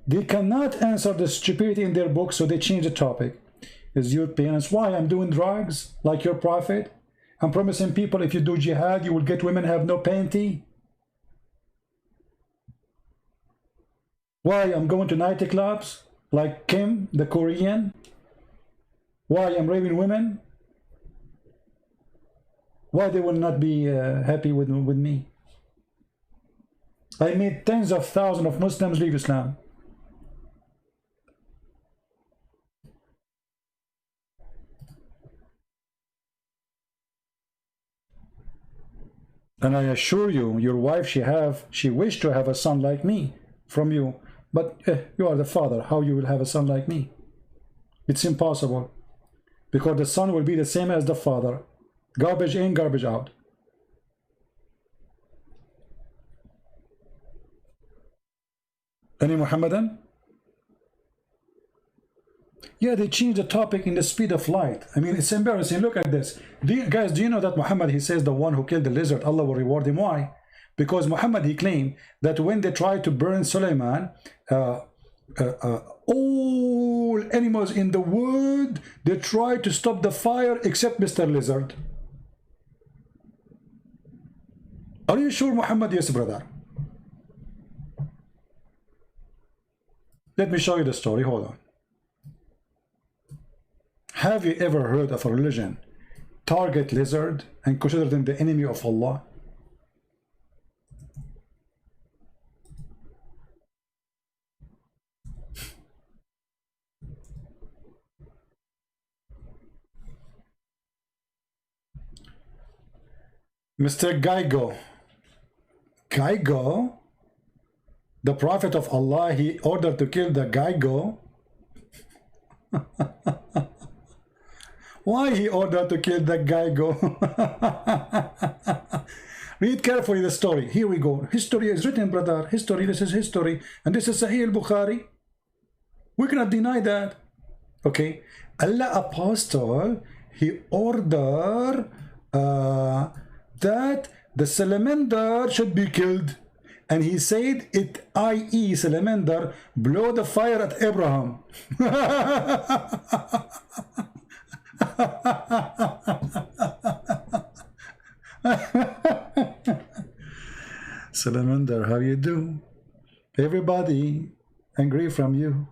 They cannot answer the stupidity in their book, so they change the topic. Is your parents, why I'm doing drugs like your prophet? I'm promising people if you do jihad, you will get women have no panty. Why I'm going to nightclubs like Kim, the Korean? Why I'm raping women? Why they will not be happy with me? I made tens of thousands of Muslims leave Islam. And I assure you, your wife, she wished to have a son like me from you. But you are the father. How you will have a son like me? It's impossible. Because the son will be the same as the father. Garbage in, garbage out. Any Muhammadan? Yeah, they changed the topic in the speed of light. I mean, it's embarrassing. Look at this. Guys, do you know that Muhammad, he says the one who killed the lizard, Allah will reward him. Why? Because Muhammad, he claimed that when they tried to burn Sulaiman, all animals in the world, they tried to stop the fire except Mr. Lizard. Are you sure, Muhammad? Yes, brother. Let me show you the story. Hold on. Have you ever heard of a religion target lizard and consider them the enemy of Allah? Mr. Geigo. Geigo? The Prophet of Allah, he ordered to kill the Geigo. Why he ordered to kill the Geigo? Read carefully the story. Here we go. History is written, brother. History, this is history. And this is Sahih al-Bukhari. We cannot deny that. Okay. Allah Apostle, he ordered that the salamander should be killed. And he said, it, i.e. salamander, blow the fire at Abraham. Salamander, how you do? Everybody angry from you.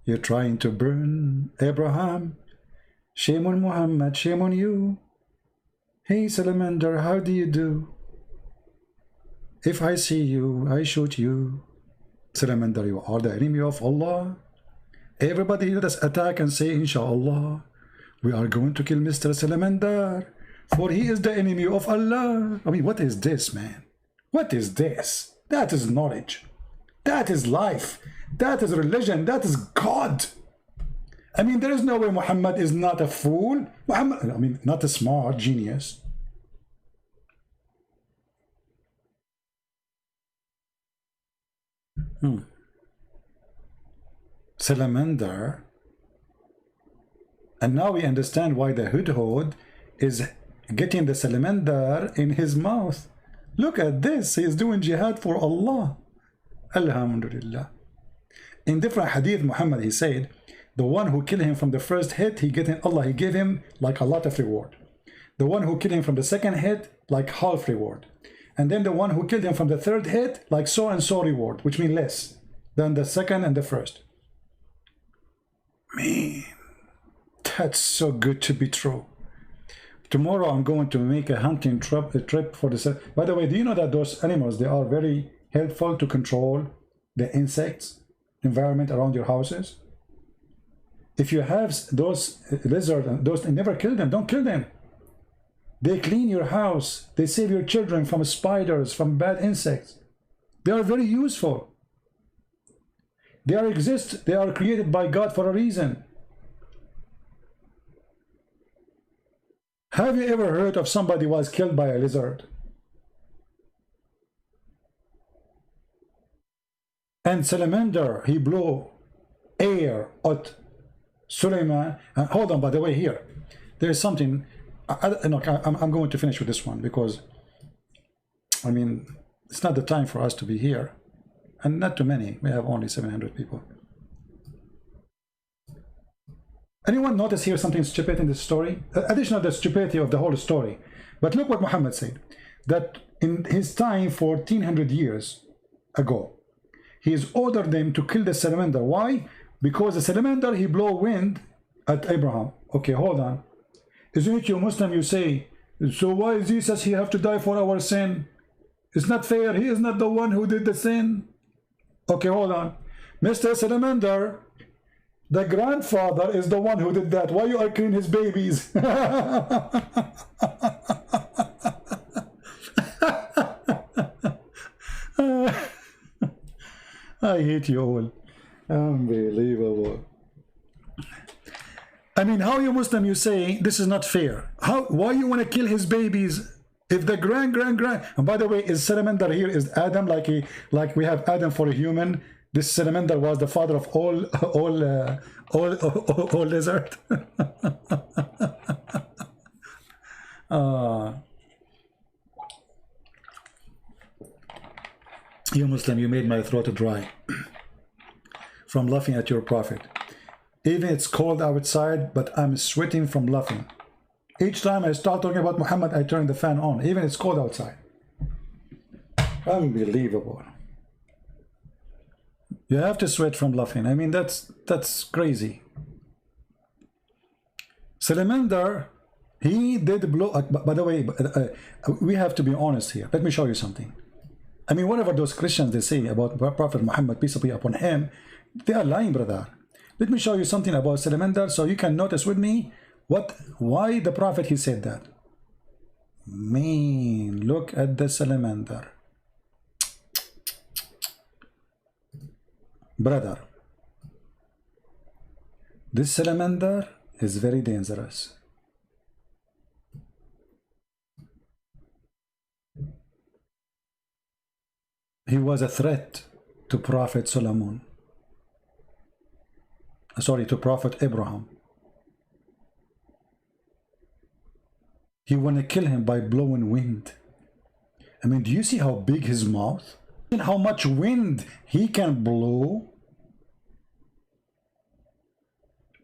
You're trying to burn Abraham. Shame on Muhammad, shame on you. Hey, salamander, how do you do? If I see you, I shoot you. Salamander, you are the enemy of Allah. Everybody let us attack and say, Inshallah, we are going to kill Mr. Salamander, for he is the enemy of Allah. I mean, what is this, man? What is this? That is knowledge. That is life. That is religion. That is God. I mean, there is no way Muhammad is not a fool. Muhammad, I mean, not a smart genius. Salamander. And now we understand why the hudhud is getting the salamander in his mouth. Look at this. He is doing jihad for Allah. Alhamdulillah. In different hadith, Muhammad, he said, the one who killed him from the first hit, he gave him like a lot of reward. The one who killed him from the second hit, like half reward. And then the one who killed him from the third hit, like so and so reward, which means less than the second and the first. Man, that's so good to be true. Tomorrow I'm going to make a hunting trip for the... By the way, do you know that those animals, they are very helpful to control the insects, environment around your houses? If you have those lizards, those, never kill them, don't kill them. They clean your house. They save your children from spiders, from bad insects. They are very useful. They are created by God for a reason. Have you ever heard of somebody was killed by a lizard? And salamander, he blew air at Sulaiman. Hold on, by the way, here, there's something. I'm going to finish with this one because, I mean, it's not the time for us to be here. And not too many. We have only 700 people. Anyone notice here something stupid in this story? Additional to the stupidity of the whole story. But look what Muhammad said. That in his time, 1400 years ago, he's ordered them to kill the salamander. Why? Because the salamander, he blow wind at Abraham. Okay, hold on. Isn't it you Muslim, you say, so why is Jesus, he have to die for our sin? It's not fair. He is not the one who did the sin. Okay, hold on. Mr. Salamander, the grandfather is the one who did that. Why you are killing his babies? I hate you all. Unbelievable. I mean, how you Muslim, you say this is not fair? Why you want to kill his babies if the grand and by the way, is salamander here is Adam, like we have Adam for a human. This salamander was the father of all lizard. You Muslim, you made my throat dry from laughing at your prophet. Even it's cold outside, but I'm sweating from laughing. Each time I start talking about Muhammad, I turn the fan on. Even it's cold outside. Unbelievable. You have to sweat from laughing. I mean, that's crazy. Salamander, he did blow. By the way, we have to be honest here. Let me show you something. I mean, whatever those Christians they say about Prophet Muhammad, peace be upon him, they are lying, brother. Let me show you something about salamander so you can notice with me why the prophet he said that. Man, look at the salamander. Brother, this salamander is very dangerous. He was a threat to Prophet Solomon. Sorry, to Prophet Abraham. He want to kill him by blowing wind. I mean, do you see how big his mouth? And how much wind he can blow?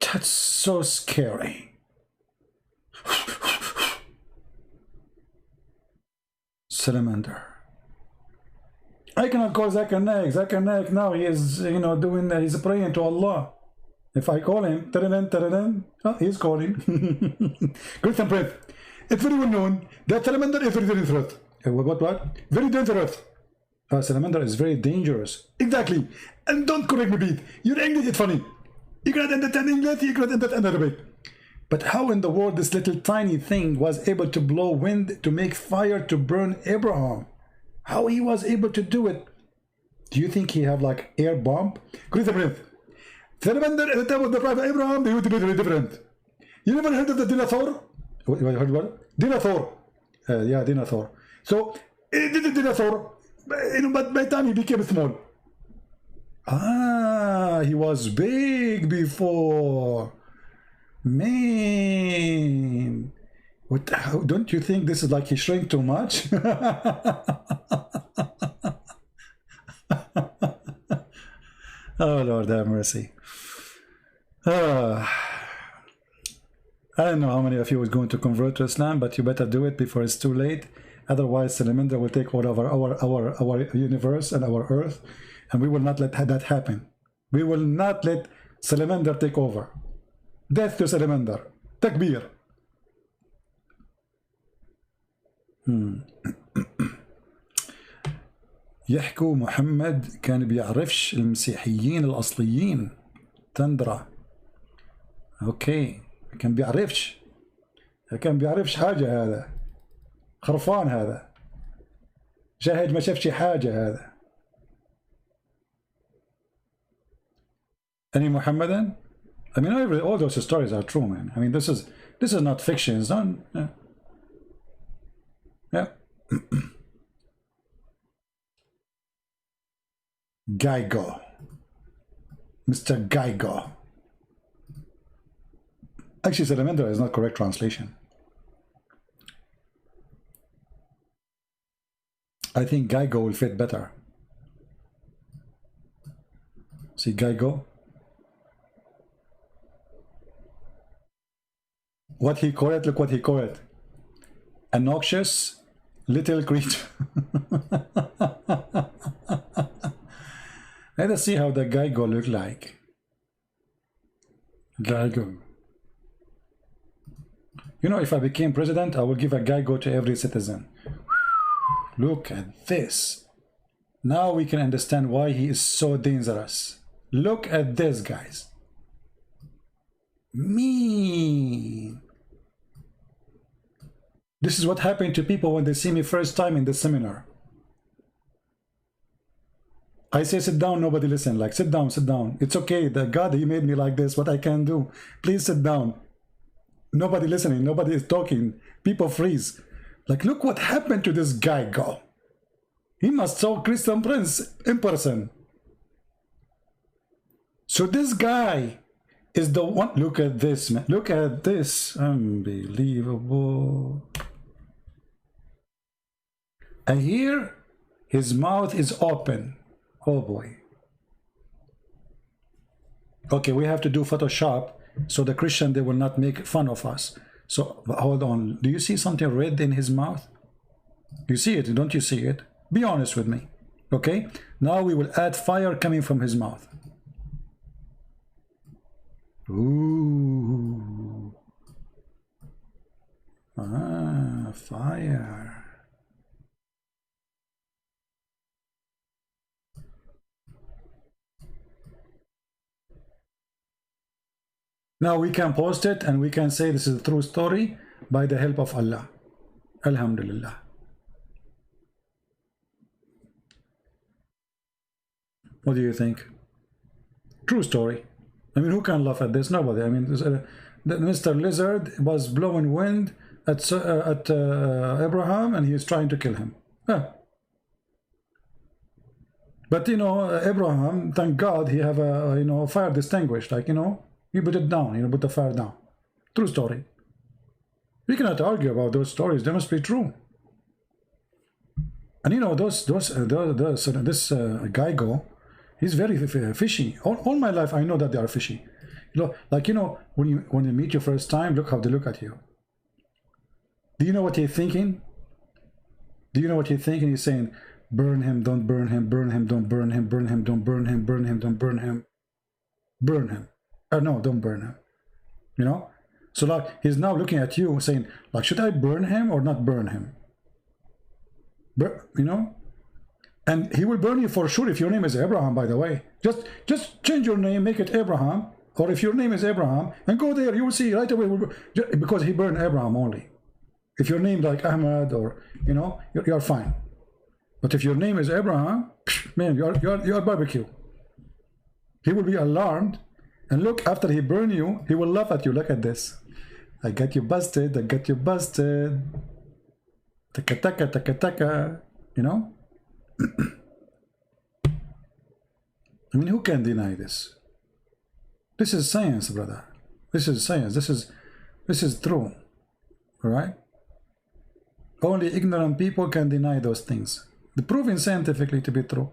That's so scary. Salamander. I cannot call Zakir Naik. Zakir Naik now he is, he's praying to Allah. If I call him, oh, he's calling. Great and breath. It's very well known that salamander is very dangerous. What? Very dangerous. Salamander is very dangerous. Exactly. And don't correct me, Pete. Your English is funny. You cannot understand English, you cannot understand Arabic. But how in the world this little tiny thing was able to blow wind to make fire to burn Abraham? How he was able to do it? Do you think he have like air bomb? Great and breath. Salamander at the time of the Prophet Abraham, they would be very different. You never heard of the dinosaur? What? Dinosaur. Yeah, dinosaur. So, the dinosaur, but by the time he became small. He was big before. Man. Don't you think this is like he shrank too much? Oh, Lord have mercy. I don't know how many of you is going to convert to Islam, but you better do it before it's too late. Otherwise, salamander will take over our universe and our earth, and we will not let that happen. We will not let salamander take over. Death to salamander. Takbir. يحكوا محمد كان بيعرفش المسيحيين الأصليين تندرة. أوكي، كان بيعرفش حاجة. هذا خرفان، هذا شاهد ما شافش حاجة. هذا any Muhammadan? I mean, all those stories are true, man. I mean, this is not fiction. It's not. Yeah. Geigo. Mr. Geigo. Actually, salamander is not correct translation. I think Geigo will fit better. See Geigo? What he called it, look what he called it. A noxious little creature. Let us see how the guy go look like. Guy go. You know, if I became president, I will give a guy go to every citizen. Look at this. Now we can understand why he is so dangerous. Look at this, guys. Mean. This is what happened to people when they see me first time in the seminar. I say sit down, nobody listen. Like sit down, sit down. It's okay. The God, he made me like this. What I can do? Please sit down. Nobody listening. Nobody is talking. People freeze. Like look what happened to this guy. Go. He must saw Christian Prince in person. So this guy is the one. Look at this, man. Look at this. Unbelievable. And here, his mouth is open. Oh boy. Okay, we have to do Photoshop so the Christian, they will not make fun of us. So hold on. Do you see something red in his mouth? You see it, don't you see it? Be honest with me. Okay, now we will add fire coming from his mouth. Ooh. Ah, fire. Now we can post it and we can say this is a true story by the help of Allah. Alhamdulillah. What do you think? True story. I mean, who can laugh at this? Nobody. I mean, Mr. Lizard was blowing wind at Abraham and he is trying to kill him. But you know, Abraham, thank God, he have a fire distinguished. Like he put it down. Put the fire down. True story. We cannot argue about those stories. They must be true. And this guy go. He's very fishy. All my life, I know that they are fishy. Like when they meet you first time, look how they look at you. Do you know what he's thinking? Do you know what he's thinking? He's saying, burn him, don't burn him, burn him, don't burn him, burn him, don't burn him, burn him, don't burn him, burn him. No, don't burn him. So like he's now looking at you saying, like, should I burn him or not burn him? And he will burn you for sure if your name is Abraham, by the way. Just change your name, make it Abraham. Or if your name is Abraham, and go there, you will see right away. Because he burned Abraham only. If your name like Ahmad or, you're fine. But if your name is Abraham, man, you're barbecue. He will be alarmed. And look, after he burn you, he will laugh at you. Look at this. I got you busted. I got you busted. Taka taka taka taka. I mean, who can deny this? This is science, brother. This is science. This is true. All right? Only ignorant people can deny those things. They're proven scientifically to be true.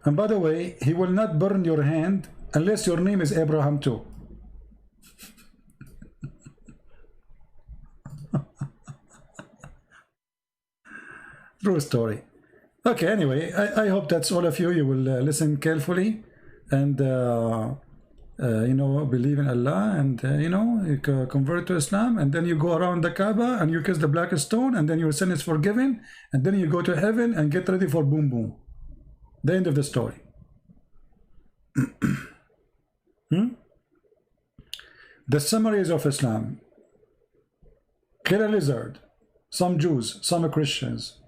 And by the way, he will not burn your hand unless your name is Abraham too. True story. Okay, anyway, I hope that's all of you. You will listen carefully and, believe in Allah and, you convert to Islam, and then you go around the Kabah and you kiss the black stone, and then your sin is forgiven, and then you go to heaven and get ready for boom boom. The end of the story. The summaries of Islam. Kill a lizard. Some Jews, some Christians.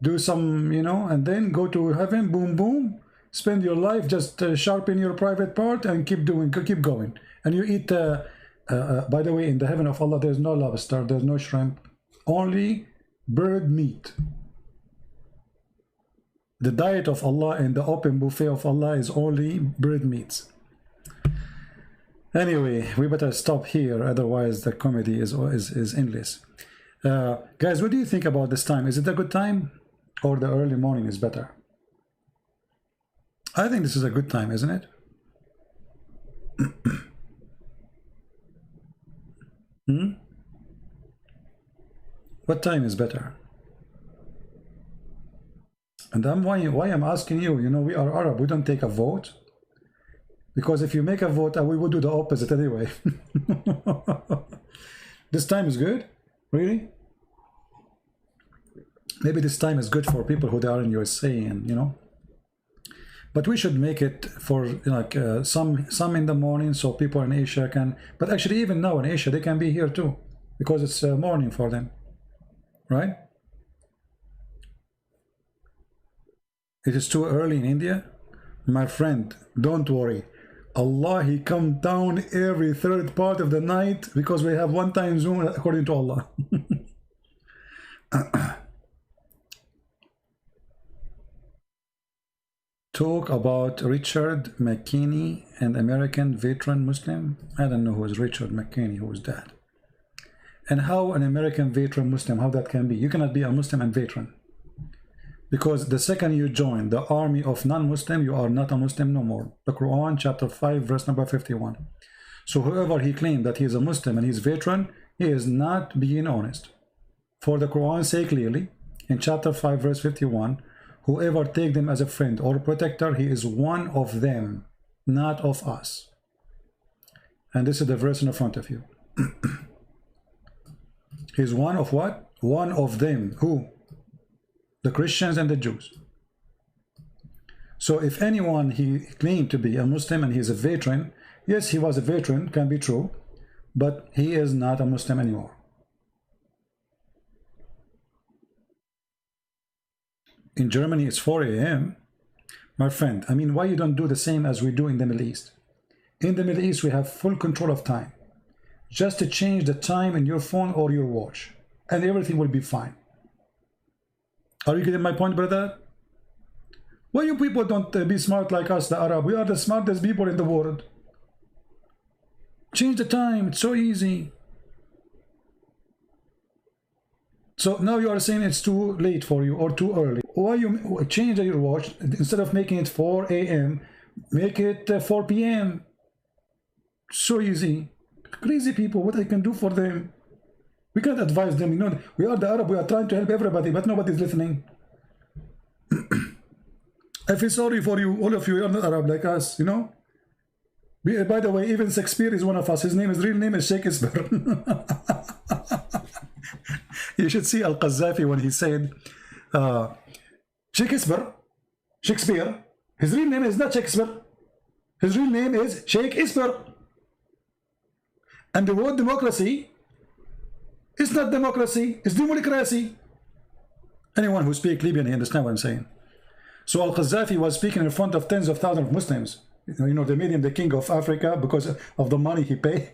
Do some, and then go to heaven, boom, boom. Spend your life, just sharpen your private part and keep going. And you eat, by the way, in the heaven of Allah, there's no lobster, there's no shrimp, only bird meat. The diet of Allah and the open buffet of Allah is only bird meats. Anyway, we better stop here, otherwise the comedy is endless. Guys, what do you think about this time? Is it a good time or the early morning is better? I think this is a good time, isn't it? What time is better? And why I'm asking you, you know, we are Arab, we don't take a vote. Because if you make a vote, we would do the opposite anyway. This time is good? Really? Maybe this time is good for people who are in USA, and you know. But we should make it for like some in the morning, so people in Asia can. But actually, even now in Asia, they can be here too, because it's morning for them, right? It is too early in India, my friend. Don't worry. Allah, He come down every third part of the night because we have one time zone according to Allah. Talk about Richard McKinney, an American veteran Muslim. I don't know who is Richard McKinney, who is that? And how an American veteran Muslim, how that can be? You cannot be a Muslim and veteran. Because the second you join the army of non-Muslim, you are not a Muslim no more. The Quran, chapter 5, verse number 51. So whoever he claimed that he is a Muslim and he's veteran, he is not being honest. For the Quran say clearly, in chapter 5, verse 51, whoever take them as a friend or protector, he is one of them, not of us. And this is the verse in the front of you. He's one of what? One of them. Who? The Christians and the Jews. So if anyone he claimed to be a Muslim and he's a veteran, yes, he was a veteran, can be true, but he is not a Muslim anymore. In Germany, it's 4 a.m. My friend, I mean, why you don't do the same as we do in the Middle East? In the Middle East, we have full control of time. Just to change the time in your phone or your watch, and everything will be fine. Are you getting my point, brother? Why you people don't be smart like us, the Arab? We are the smartest people in the world. Change the time, it's so easy. So now you are saying it's too late for you or too early. Why you change your watch? Instead of making it 4 a.m., make it 4 p.m. So easy. Crazy people, what I can do for them? We can't advise them, you know. We are the Arab, we are trying to help everybody, but nobody's listening. I feel sorry for you, all of you, you are not Arab like us, you know. By the way, even Shakespeare is one of us. His real name is Shakespeare. You should see Al-Qaddafi when he said, Shakespeare, his real name is not Shakespeare. His real name is Shakespeare. And the word democracy, it's not democracy, it's democracy. Anyone who speaks Libyan, he understand what I'm saying. So Al-Qaddafi was speaking in front of tens of thousands of Muslims. You know, they made him the king of Africa because of the money he paid.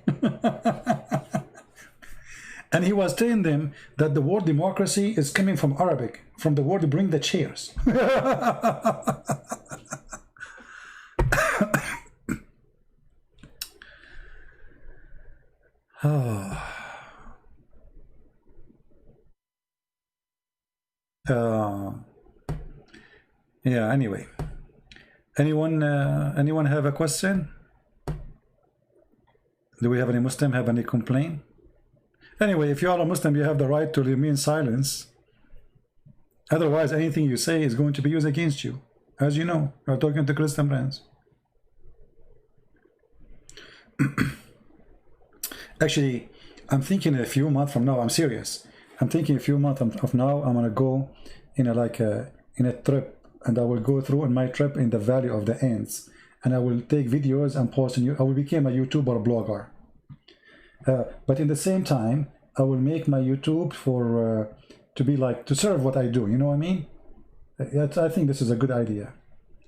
And he was telling them that the word democracy is coming from Arabic, from the word bring the chairs. Yeah, anyway. Anyone have a question? Do we have any Muslim have any complaint? Anyway, if you are a Muslim, you have the right to remain silent. Otherwise, anything you say is going to be used against you. As you know, you're talking to Christian friends. Actually, I'm thinking a few months from now, I'm serious. I'm thinking a few months of now, I'm gonna go in a trip, and I will go through on my trip in the Valley of the Ants, and I will take videos and post on you. I will become a YouTuber blogger. But in the same time, I will make my YouTube for to be like to serve what I do. You know what I mean? I think this is a good idea.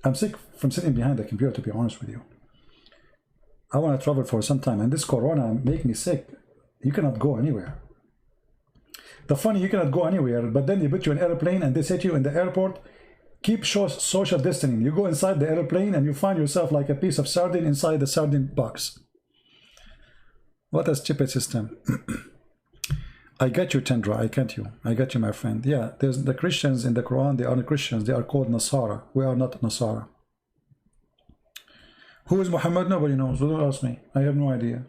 I'm sick from sitting behind the computer, to be honest with you. I want to travel for some time, and this Corona make me sick. You cannot go anywhere. The funny, you cannot go anywhere, but then they put you in an airplane and they set you in the airport. Keep social distancing. You go inside the airplane and you find yourself like a piece of sardine inside the sardine box. What a stupid system. I get you, Tendra. I get you. I get you, my friend. Yeah, there's the Christians in the Quran. They are not Christians. They are called Nasara. We are not Nasara. Who is Muhammad? Nobody knows. Don't ask me. I have no idea.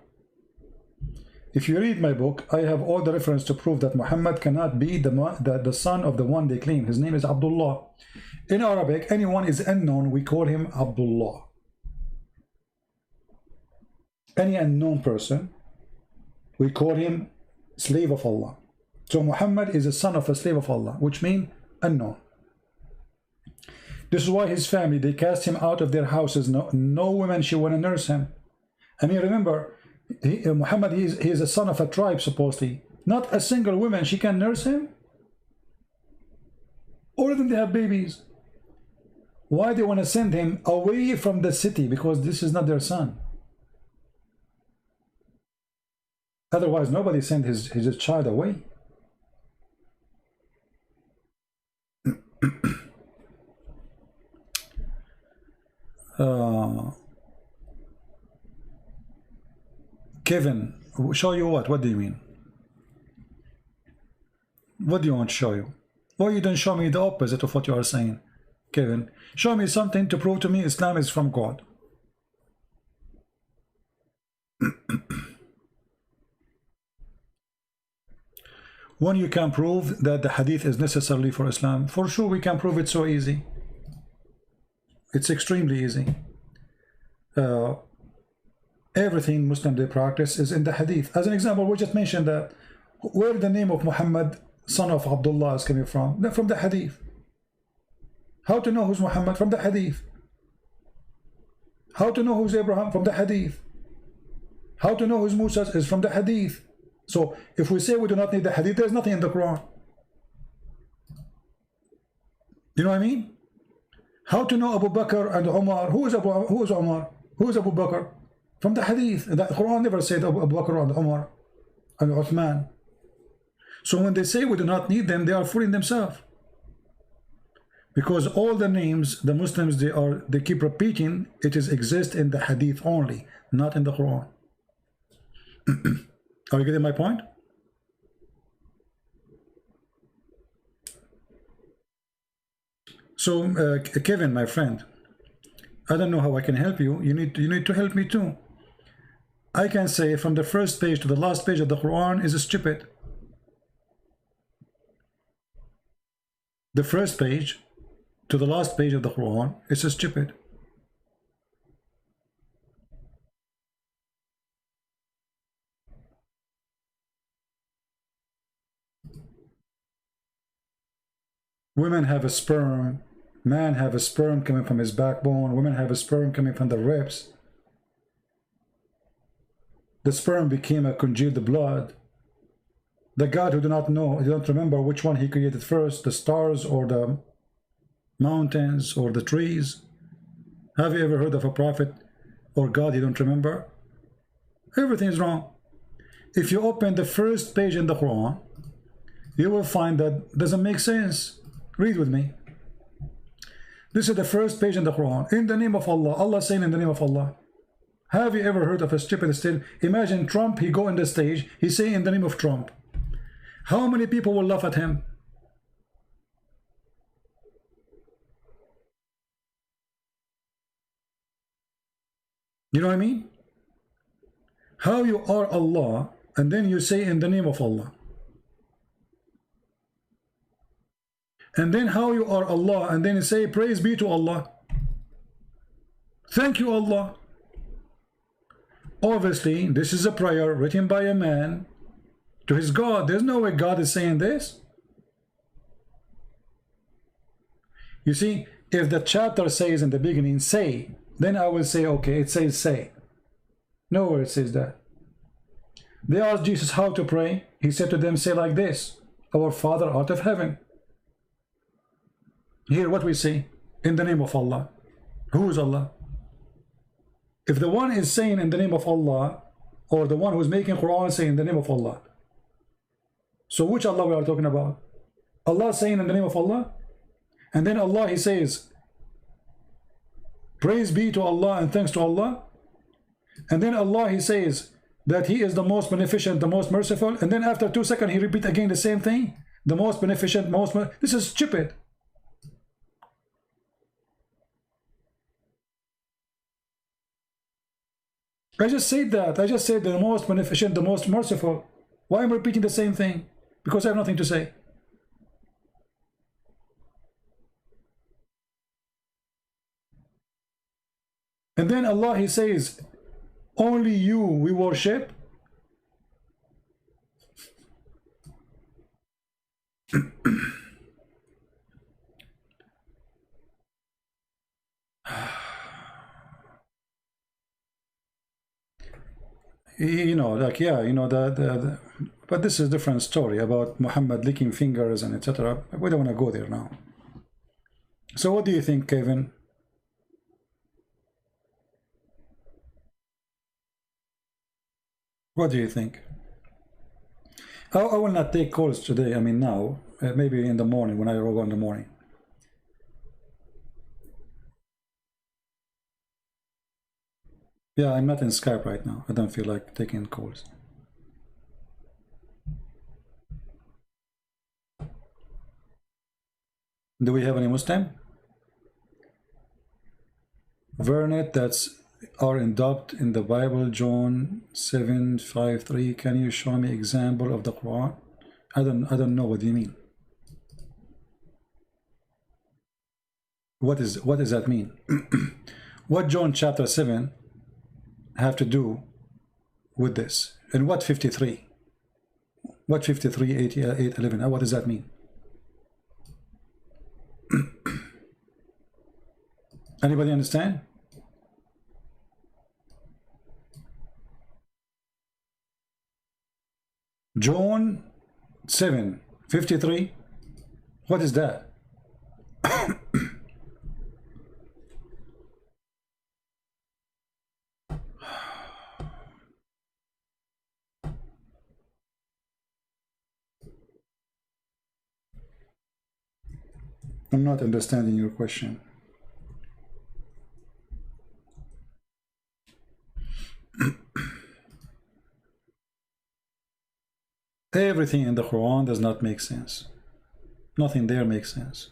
If you read my book, I have all the reference to prove that Muhammad cannot be the son of the one they claim. His name is Abdullah. In Arabic, anyone is unknown, we call him Abdullah. Any unknown person, we call him slave of Allah. So Muhammad is a son of a slave of Allah, which means unknown. This is why his family, they cast him out of their houses. No woman should want to nurse him. I mean, remember, Muhammad, he is a son of a tribe, supposedly. Not a single woman, she can nurse him. All of them, they have babies. Why they want to send him away from the city? Because this is not their son. Otherwise, nobody sent his child away. Kevin, show you what? What do you mean? What do you want to show you? Why you don't show me the opposite of what you are saying, Kevin? Show me something to prove to me Islam is from God. When you can prove that the hadith is necessarily for Islam, for sure we can prove it so easy. It's extremely easy. Everything Muslim they practice is in the hadith. As an example, we just mentioned that where the name of Muhammad, son of Abdullah, is coming from? From the hadith. How to know who's Muhammad? From the hadith. How to know who's Abraham? From the hadith. How to know who's Musa is from the hadith. So if we say we do not need the hadith, there's nothing in the Quran. You know what I mean? How to know Abu Bakr and Umar? Who is Umar? Who is Abu Bakr? From the hadith. The Quran never said Abu Bakr and Umar and Uthman. So when they say we do not need them, they are fooling themselves. Because all the names the Muslims they keep repeating, it is exist in the hadith only, not in the Quran. Are you getting my point? So Kevin, my friend, I don't know how I can help you. You need to help me too. I can say from the first page to the last page of the Quran is stupid. The first page to the last page of the Quran is stupid. Women have a sperm, man have a sperm coming from his backbone, women have a sperm coming from the ribs. The sperm became a congealed blood. The God who do not know, you don't remember which one he created first, the stars or the mountains or the trees. Have you ever heard of a prophet or God you don't remember? Everything is wrong. If you open the first page in the Quran, you will find that doesn't make sense. Read with me. This is the first page in the Quran. In the name of Allah. Allah saying in the name of Allah. Have you ever heard of a stupid still? Imagine Trump, he go on the stage, he say in the name of Trump. How many people will laugh at him? You know what I mean? How you are Allah, and then you say in the name of Allah. And then how you are Allah, and then you say praise be to Allah. Thank you, Allah. Obviously, this is a prayer written by a man to his God. There's no way God is saying this. You see, if the chapter says in the beginning, say, then I will say, okay, it says say. Nowhere it says that. They asked Jesus how to pray. He said to them, say like this, our Father out of heaven. Here what we say, in the name of Allah. Who is Allah? If the one is saying in the name of Allah, or the one who is making Quran saying in the name of Allah, so which Allah we are talking about? Allah saying in the name of Allah, and then Allah he says praise be to Allah and thanks to Allah, and then Allah he says that he is the most beneficent, the most merciful, and then after 2 seconds he repeat again the same thing, the most beneficent, this is stupid. I just said that. I just said the most beneficent, the most merciful. Why am I repeating the same thing? Because I have nothing to say. And then Allah, He says, only you we worship. You know, like, yeah, you know, but this is a different story about Muhammad licking fingers and etc. We don't want to go there now. So what do you think, Kevin? What do you think? I will not take calls today. I mean now, maybe in the morning when I go in the morning. Yeah, I'm not in Skype right now. I don't feel like taking calls. Do we have any Muslim? Vernet, that's are adopted in the Bible, John 7:5-3. Can you show me example of the Quran? I don't know what you mean. What does that mean? What John chapter 7 have to do with this? And what 53? What 53, 8, 11? What does that mean? Anybody understand? John 7:53. What is that? I'm not understanding your question. Everything in the Quran does not make sense. Nothing there makes sense.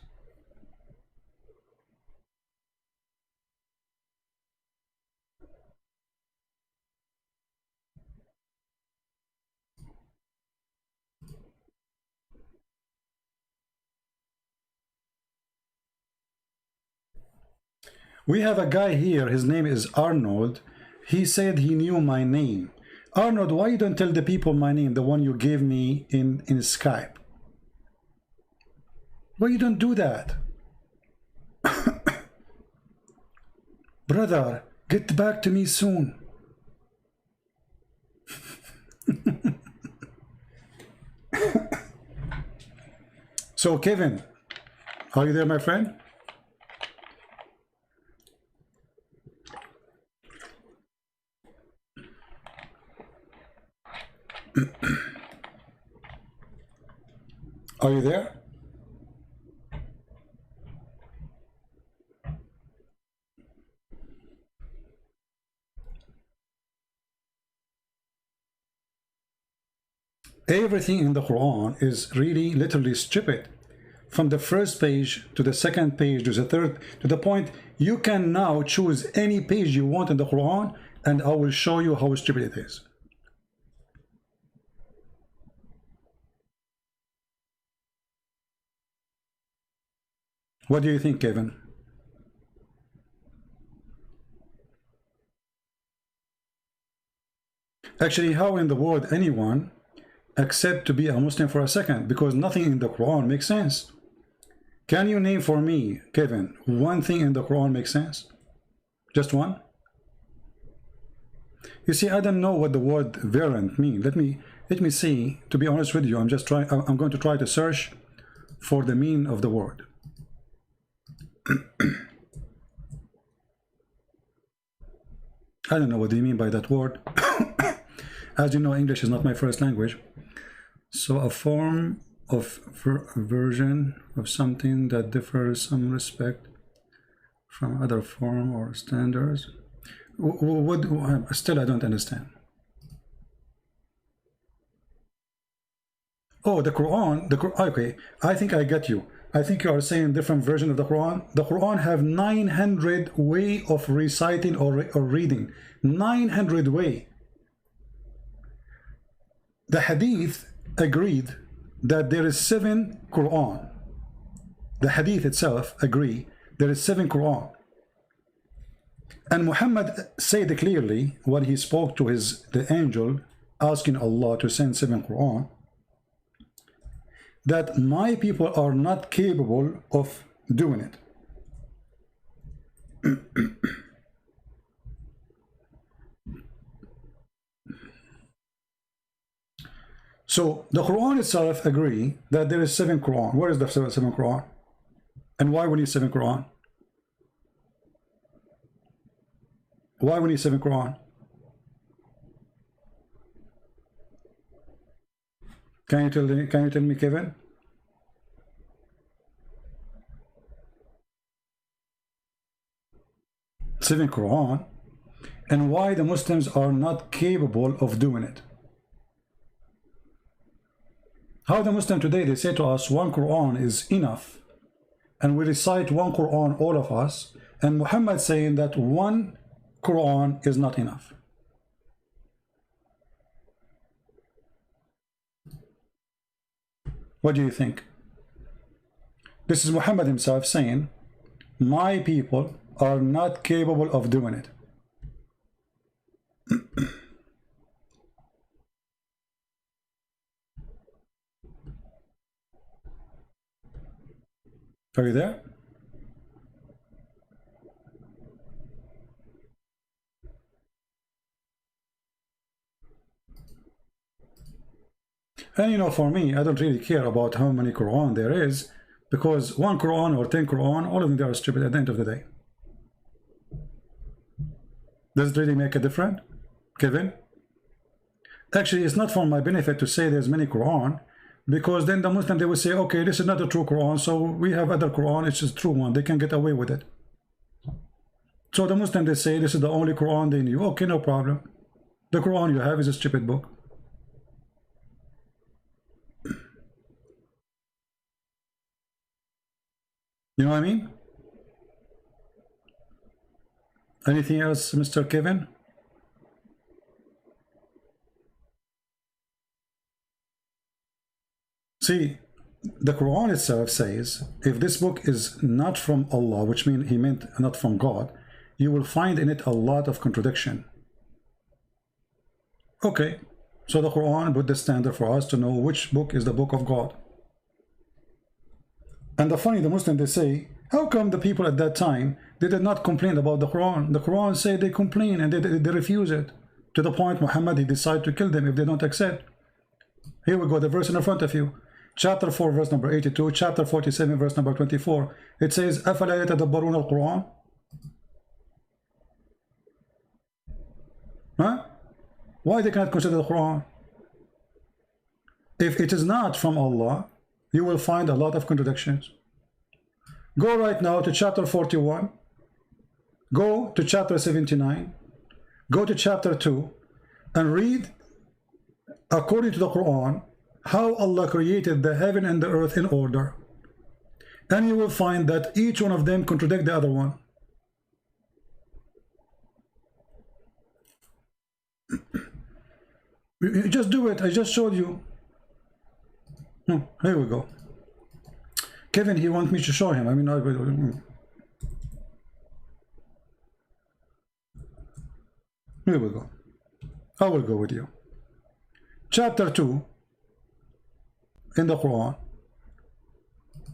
We have a guy here, his name is Arnold. He said he knew my name. Arnold, why you don't tell the people my name, the one you gave me in Skype? Why you don't do that? Brother, get back to me soon. So Kevin, are you there, my friend? Are you there? Everything in the Quran is really literally stupid. From the first page to the second page to the third, to the point you can now choose any page you want in the Quran, and I will show you how stupid it is. What do you think, Kevin? Actually, how in the world anyone accept to be a Muslim for a second? Because nothing in the Quran makes sense. Can you name for me, Kevin, one thing in the Quran makes sense? Just one? You see, I don't know what the word variant means. Let me see. To be honest with you, I'm going to try to search for the meaning of the word. I don't know what they mean by that word. As you know, English is not my first language. So a form of version of something that differs some respect from other form or standards. Still I don't understand. Oh, the Quran, okay, I think I get you. I think you are saying different version of the Quran. The Quran have 900 way of reciting or reading. 900 way. The Hadith agreed that there is 7 Quran. The Hadith itself agree there is 7 Quran. And Muhammad said clearly when he spoke to the angel asking Allah to send 7 Quran, that my people are not capable of doing it. So the Quran itself agree that there is 7 Quran. Where is the 7 Quran? And why we need 7 Quran? Why we need 7 Quran? Can you tell me, Kevin? Seven Quran, and why the Muslims are not capable of doing it. How the Muslim today, they say to us 1 Quran is enough, and we recite 1 Quran, all of us, and Muhammad saying that 1 Quran is not enough. What do you think? This is Muhammad himself saying, my people are not capable of doing it. Are you there? And you know, for me, I don't really care about how many Quran there is, because 1 Quran or 10 Quran, all of them, they are stupid at the end of the day. Does it really make a difference, Kevin? Actually, it's not for my benefit to say there's many Quran, because then the Muslim, they will say, okay, this is not a true Quran, so we have other Quran, it's a true one, they can get away with it. So the Muslim, they say this is the only Quran they knew. Okay, no problem. The Quran you have is a stupid book. You know what I mean? Anything else, Mr. Kevin? See, the Quran itself says, if this book is not from Allah, which means he meant not from God, you will find in it a lot of contradiction. Okay, so the Quran put the standard for us to know which book is the book of God. And the funny, the Muslim, they say, how come the people at that time, they did not complain about the Quran? The Quran say they complain and they refuse it. To the point Muhammad, he decided to kill them if they don't accept. Here we go, the verse in front of you. Chapter 4, verse number 82, chapter 47, verse number 24. It says, أَفَلَا يَتَدَبَّرُونَ الْقُرْآنَ. Huh? Why they cannot consider the Quran? If it is not from Allah, you will find a lot of contradictions. Go right now to chapter 41. Go to chapter 79. Go to chapter 2 and read, according to the Quran, how Allah created the heaven and the earth in order. And you will find that each one of them contradict the other one. You just do it. I just showed you. Here we go. Kevin, he wants me to show him. I mean, here we go. I will go with you. Chapter 2 in the Quran,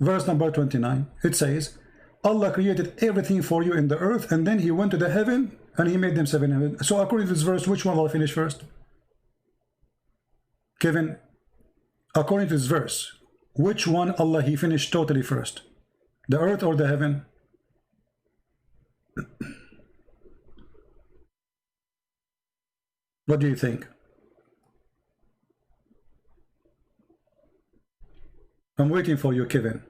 verse number 29. It says, Allah created everything for you in the earth, and then he went to the heaven and he made them 7 heaven. So according to this verse, which one will finish first? Kevin, according to this verse, which one Allah he finished totally first? The earth or the heaven? What do you think? I'm waiting for you, Kevin.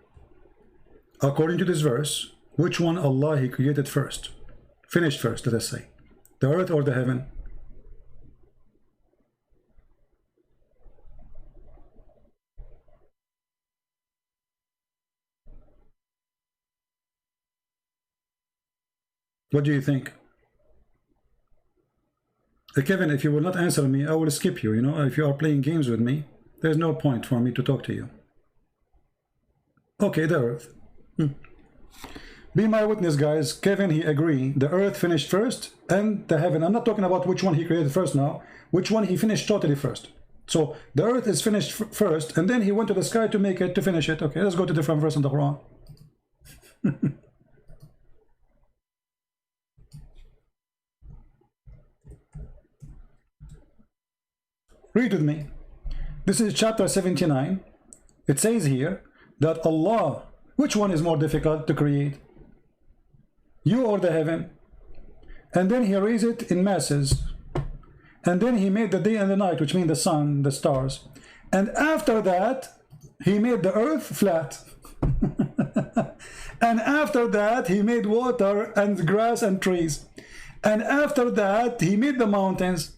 According to this verse, which one Allah he created first? Finished first, let us say. The earth or the heaven? What do you think? Kevin, if you will not answer me, I will skip you. You know, if you are playing games with me, there's no point for me to talk to you. Okay, the earth. Be my witness, guys. Kevin, he agreed. The earth finished first, and the heaven. I'm not talking about which one he created first now. Which one he finished totally first. So the earth is finished first, and then he went to the sky to make it, to finish it. Okay, let's go to different verse in the Quran. Read with me. This is chapter 79. It says here that Allah, which one is more difficult to create? You or the heaven? And then he raised it in masses. And then he made the day and the night, which mean the sun, the stars. And after that, he made the earth flat. And after that, he made water and grass and trees. And after that, he made the mountains.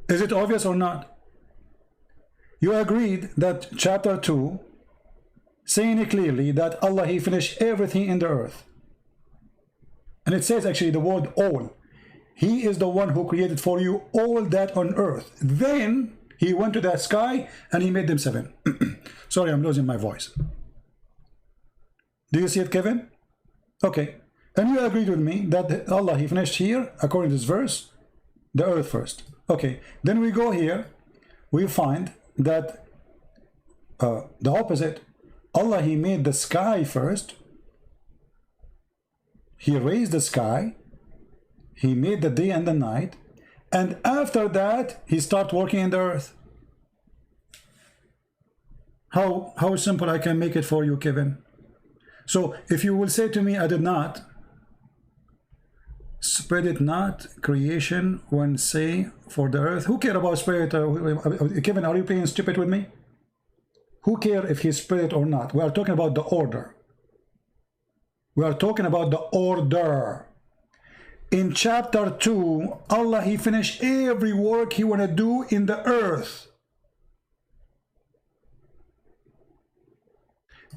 Is it obvious or not? You agreed that chapter 2, saying it clearly that Allah, he finished everything in the earth. And it says actually the word all. He is the one who created for you all that on earth. Then he went to that sky and he made them 7. Sorry, I'm losing my voice. Do you see it, Kevin? Okay. And you agreed with me that Allah, he finished here, according to this verse, the earth first. Okay. Then we go here. We find that the opposite. Allah, he made the sky first. He raised the sky. He made the day and the night. And after that, he started working in the earth. How simple I can make it for you, Kevin. So if you will say to me, I did not, spread it not, creation, when say for the earth. Who care about spread it? Kevin, are you playing stupid with me? Who care if he spread it or not? We are talking about the order. We are talking about the order. In chapter 2, Allah, he finished every work he want to do in the earth.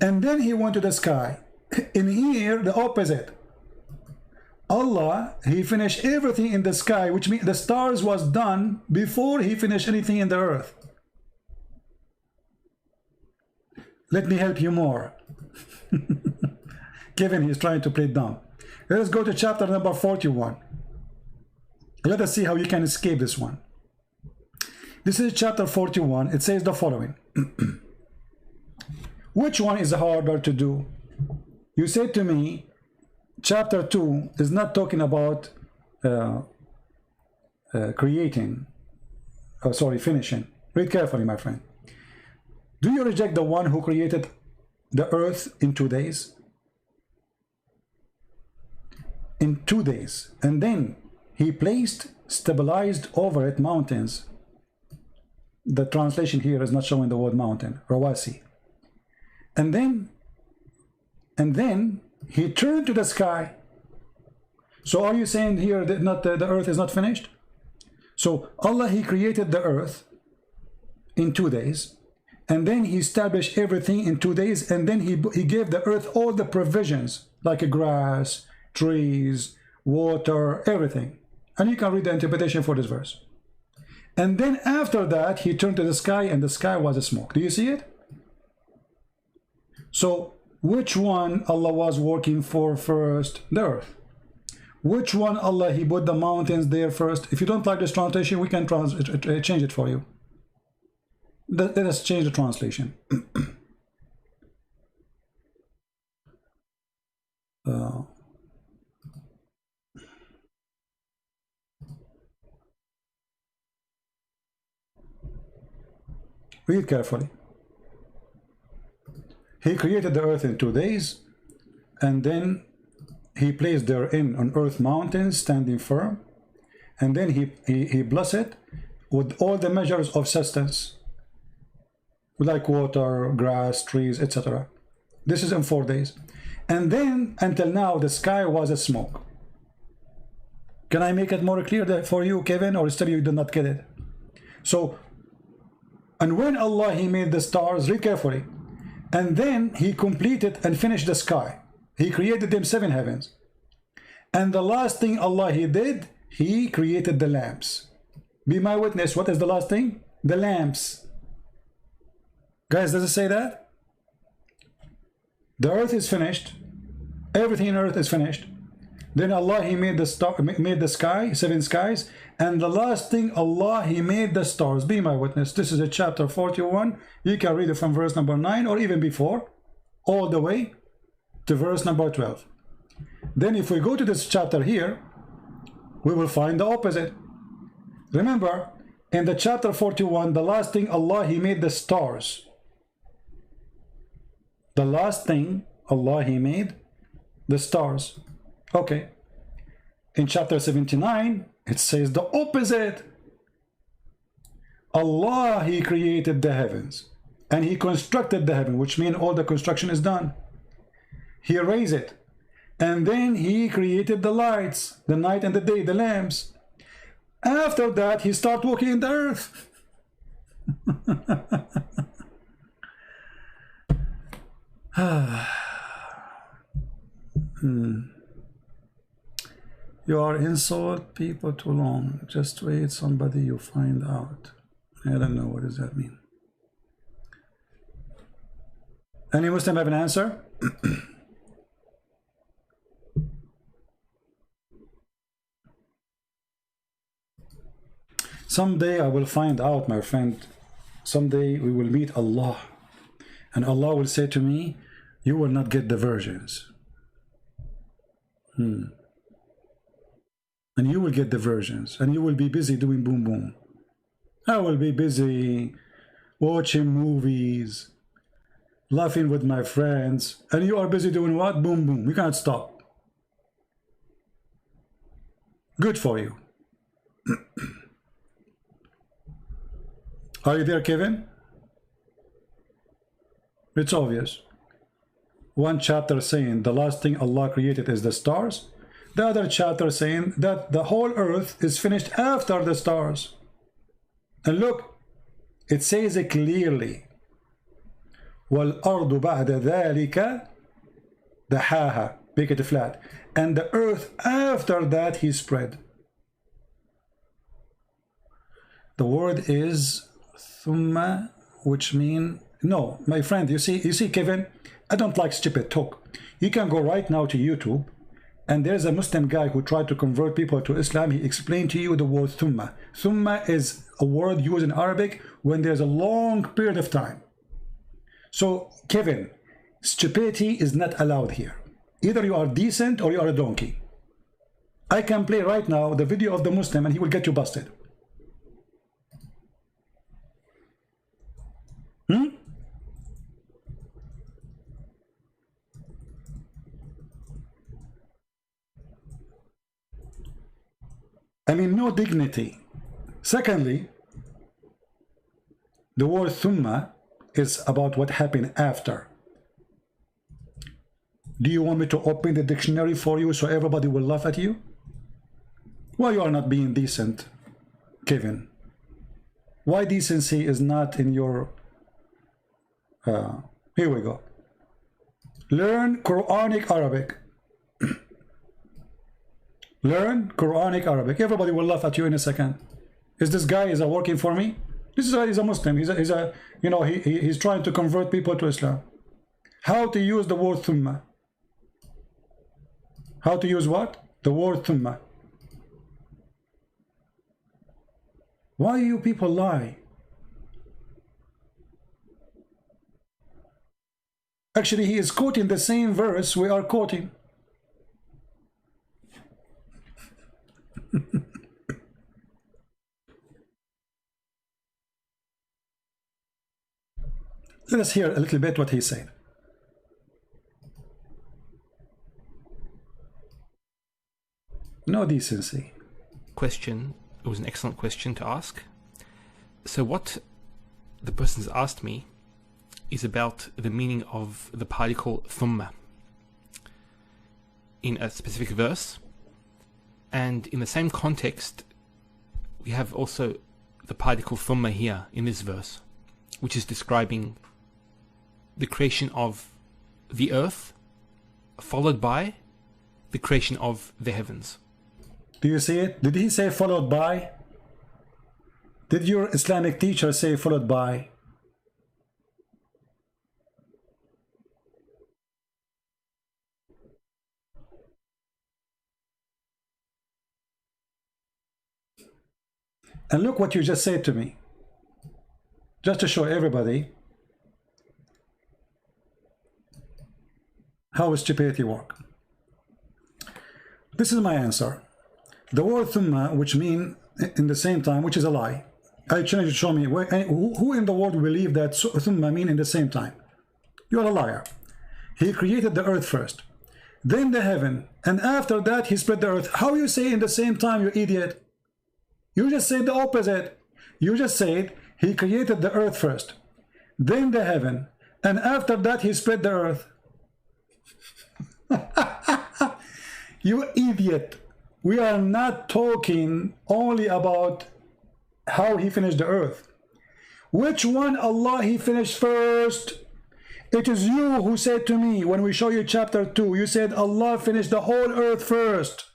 And then he went to the sky. In here, the opposite. Allah, he finished everything in the sky, which means the stars was done before he finished anything in the earth. Let me help you more. Kevin, he's trying to play dumb. Let us go to chapter number 41. Let us see how you can escape this one. This is chapter 41. It says the following. Which one is harder to do? You said to me, chapter 2 is not talking about creating. Oh, sorry, finishing. Read carefully, my friend. Do you reject the one who created the earth in 2 days? In 2 days. And then he stabilized over it mountains. The translation here is not showing the word mountain, rawasi. And then he turned to the sky. So are you saying here that not the earth is not finished? So Allah, he created the earth in 2 days, and then he established everything in 2 days, and then he gave the earth all the provisions, like a grass, trees, water, everything. And you can read the interpretation for this verse. And then after that, he turned to the sky, and the sky was a smoke. Do you see it? So which one Allah was working for first? The earth. Which one Allah, he put the mountains there first? If you don't like this translation, we can change it for you. Let us change the translation. Read carefully. He created the earth in 2 days, and then he placed therein on earth mountains standing firm, and then he blessed it with all the measures of sustenance, like water, grass, trees, etc. This is in 4 days. And then until now the sky was a smoke. Can I make it more clear for you, Kevin, or still you did not get it? So, and when Allah, he made the stars, read carefully, and then he completed and finished the sky. He created them 7 heavens. And the last thing Allah He did, He created the lamps. Be my witness, what is the last thing? The lamps. Guys, does it say that? The earth is finished. Everything on earth is finished. Then Allah He made the sky, 7 skies. And the last thing, Allah He made the stars. Be my witness. This is a chapter 41. You can read it from verse number 9 or even before, all the way to verse number 12. Then if we go to this chapter here, we will find the opposite. Remember, in the chapter 41, the last thing, Allah He made the stars. The last thing, Allah He made the stars. Okay. In chapter 79, it says the opposite. Allah He created the heavens and He constructed the heaven, which means all the construction is done. He raised it. And then He created the lights, the night and the day, the lamps. After that, He started walking in the earth. You are insult people too long. Just wait, somebody you find out. I don't know, what does that mean? Any Muslim have an answer? Someday I will find out, my friend. Someday we will meet Allah. And Allah will say to me, you will not get the virgins. And you will get the virgins. And you will be busy doing boom boom. I will be busy watching movies, laughing with my friends. And you are busy doing what? Boom boom. You can't stop. Good for you. Are you there, Kevin? It's obvious. One chapter saying the last thing Allah created is the stars. The other chapter saying that the whole earth is finished after the stars. And look, it says it clearly. وَالْأَرْضُ بَعْدَ ذَلِكَ دَحَاهَا. Make it flat. And the earth after that He spread. The word is thumma, which mean no, my friend. You see, Kevin, I don't like stupid talk. You can go right now to YouTube, and there's a Muslim guy who tried to convert people to Islam. He explained to you the word thumma. Thumma is a word used in Arabic when there's a long period of time. So, Kevin, stupidity is not allowed here. Either you are decent or you are a donkey. I can play right now the video of the Muslim and he will get you busted. I mean, no dignity. Secondly, the word thumma is about what happened after. Do you want me to open the dictionary for you so everybody will laugh at you? Why you are not being decent, Kevin? Why decency is not in your... here we go. Learn Quranic Arabic. Learn Quranic Arabic. Everybody will laugh at you in a second. Is this guy working for me? This guy is a Muslim. He's trying to convert people to Islam. How to use the word thumma? How to use what? The word thumma. Why you people lie? Actually, he is quoting the same verse we are quoting. Let us hear a little bit what he said. No decency. Question. It was an excellent question to ask. So what the person's asked me is about the meaning of the particle thumma in a specific verse. And in the same context, we have also the particle thumma here in this verse, which is describing the creation of the earth followed by the creation of the heavens. Do you see it? Did he say followed by? Did your Islamic teacher say followed by? And look what you just said to me. Just to show everybody how stupidity works. This is my answer. The word thumma, which mean in the same time, which is a lie. I challenge you to show me who in the world will believe that thumma mean in the same time. You are a liar. He created the earth first, then the heaven, and after that he spread the earth. How you say in the same time, you idiot? You just said the opposite. You just said he created the earth first, then the heaven, and after that he spread the earth. You idiot. We are not talking only about how he finished the earth. Which one Allah he finished first? It is you who said to me when we show you chapter 2, you said Allah finished the whole earth first.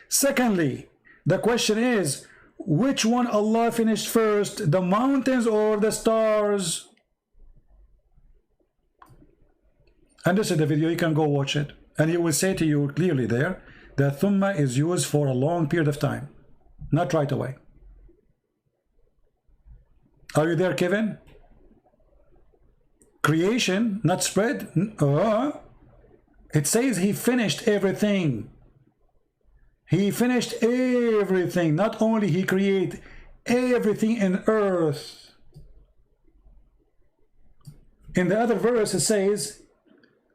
Secondly, the question is, which one Allah finished first, the mountains or the stars? And this is the video, you can go watch it. And he will say to you clearly there that thumma is used for a long period of time, not right away. Are you there, Kevin? Creation, not spread. It says he finished everything. He finished everything. Not only he created everything in earth. In the other verse it says,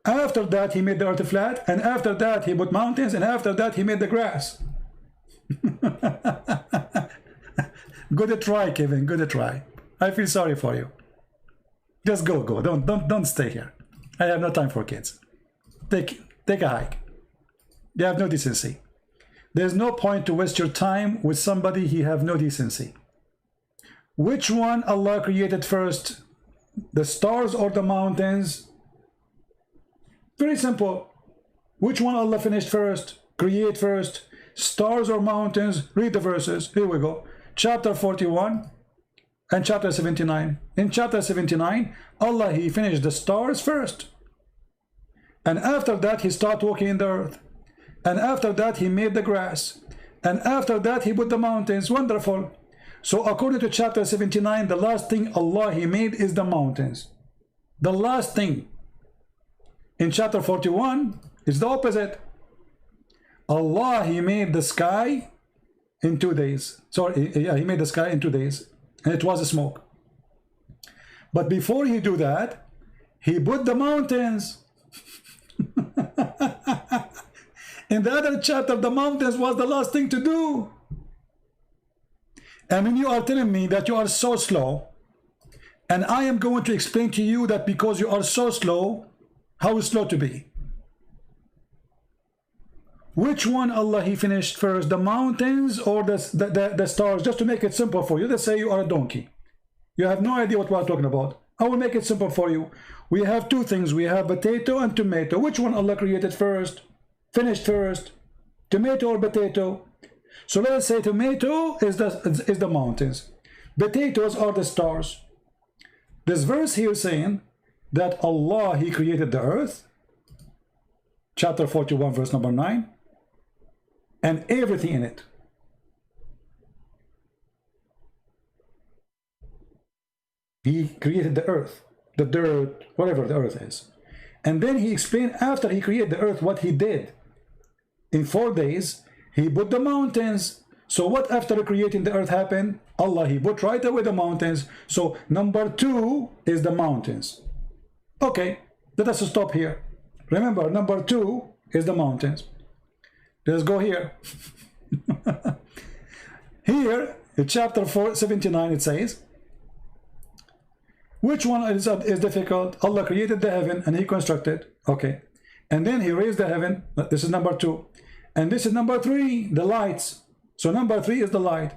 after that he made the earth flat, and after that he put mountains, and after that he made the grass. Good try, Kevin, good try. I feel sorry for you. Just go. Don't stay here. I have no time for kids. Take a hike. You have no decency. There's no point to waste your time with somebody he have no decency. Which one Allah created first? The stars or the mountains? Very simple. Which one Allah finished first? Create first? Stars or mountains? Read the verses. Here we go. Chapter 41 and chapter 79. In chapter 79, Allah he finished the stars first. And after that he started walking in the earth. And after that he made the grass. And after that he put the mountains. Wonderful. So according to chapter 79, the last thing Allah he made is the mountains. The last thing. In chapter 41 is the opposite. Allah he made the sky in 2 days. Sorry, yeah, he made the sky in 2 days. And it was a smoke. But before he do that, he put the mountains. In the other chapter, the mountains was the last thing to do. And when you are telling me that you are so slow, and I am going to explain to you that because you are so slow, how slow to be. Which one Allah he finished first, the mountains or the stars? Just to make it simple for you, let's say you are a donkey. You have no idea what we are talking about. I will make it simple for you. We have two things. We have potato and tomato. Which one Allah created first? Finished first? Tomato or potato? So let's say tomato is the mountains. Potatoes are the stars. This verse here saying that Allah he created the earth, chapter 41 verse number 9, and everything in it. He created the earth, the dirt, whatever the earth is. And then he explained after he created the earth what he did. In 4 days, he put the mountains. So what after creating the earth happened? Allah, he put right away the mountains. So number 2 is the mountains. Okay, let us stop here. Remember, number 2 is the mountains. Let's go here. Here, in chapter 79, it says, which one is difficult? Allah created the heaven and he constructed. Okay. And then he raised the heaven. This is number 2. And this is number 3, the lights. So number 3 is the light.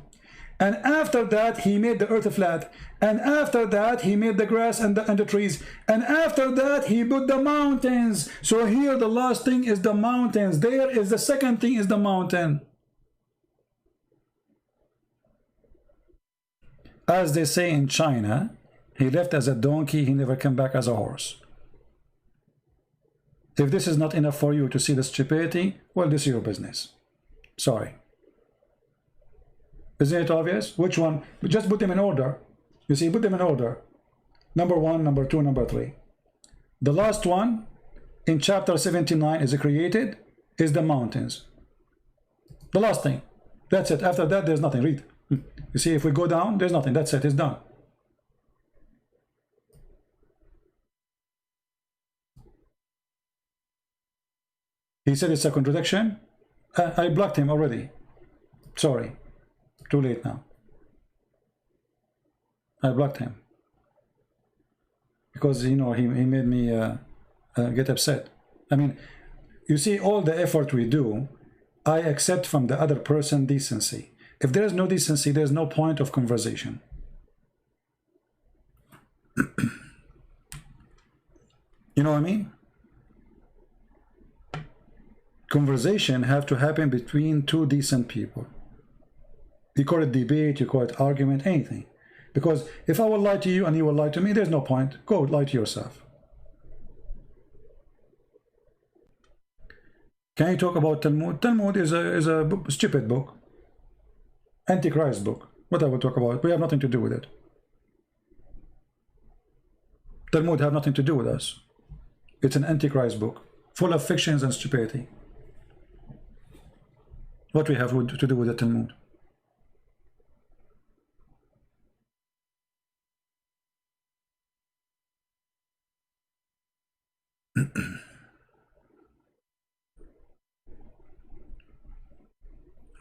and after that he made the earth flat, and after that he made the grass and the trees, and after that he put the mountains. So here the last thing is the mountains, there is the second thing is the mountain. As they say in China, he left as a donkey, he never came back as a horse. If this is not enough for you to see the stupidity, well, this is your business. Sorry. Isn't it obvious? Which one? Just put them in order. You see, put them in order. Number 1, number 2, number 3. The last one in chapter 79 is created, is the mountains. The last thing. That's it. After that, there's nothing. Read. You see, if we go down, there's nothing. That's it. It's done. He said it's a contradiction. I blocked him already. Sorry. Too late now. I blocked him. Because, you know, he made me get upset. I mean, you see, all the effort we do, I accept from the other person decency. If there is no decency, there's no point of conversation. You know what I mean? Conversation have to happen between two decent people. You call it debate, you call it argument, anything. Because if I will lie to you and you will lie to me, there's no point. Go lie to yourself. Can you talk about Talmud? Talmud is a stupid book. Antichrist book. What I will talk about? We have nothing to do with it. Talmud have nothing to do with us. It's an Antichrist book, full of fictions and stupidity. What we have to do with the Talmud?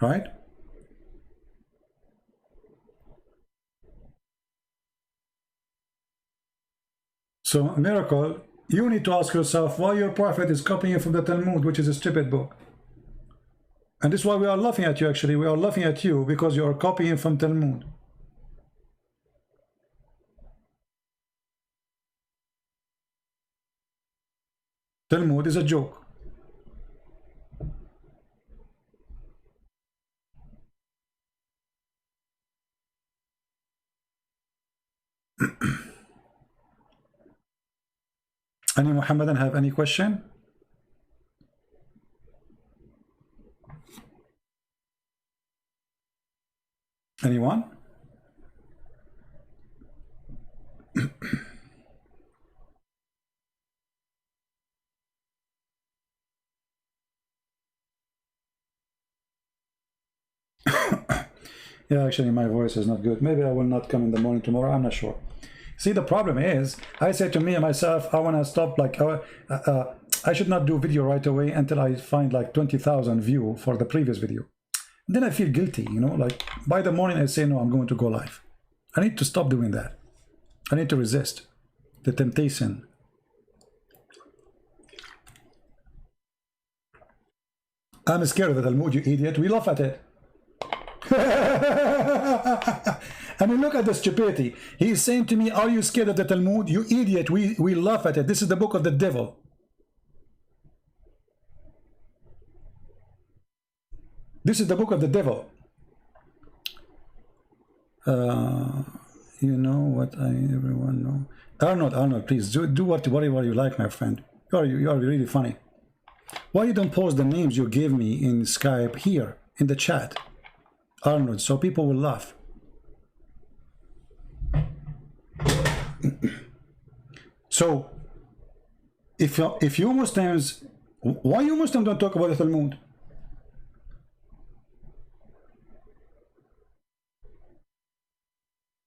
Right? So, miracle, you need to ask yourself why your prophet is copying from the Talmud, which is a stupid book. And this is why we are laughing at you, actually. We are laughing at you because you are copying from Talmud. Talmud is a joke. Any Muhammadan have any question? Anyone? Yeah, actually my voice is not good. Maybe I will not come in the morning tomorrow. I'm not sure. See, the problem is, I say to me and myself, I want to stop, like, I should not do video right away until I find like 20,000 view for the previous video. Then I feel guilty, you know, like by the morning I say, no, I'm going to go live. I need to stop doing that. I need to resist the temptation. I'm scared of the Talmud, you idiot. We laugh at it. I mean, look at the stupidity. He's saying to me, are you scared of the Talmud? You idiot. We laugh at it. This is the book of the devil. This is the book of the devil. You know what everyone know. Arnold, please do whatever you like, my friend. You are really funny. Why you don't post the names you gave me in Skype here in the chat, Arnold, so people will laugh. So, if you Muslims, why you Muslims don't talk about the Talmud?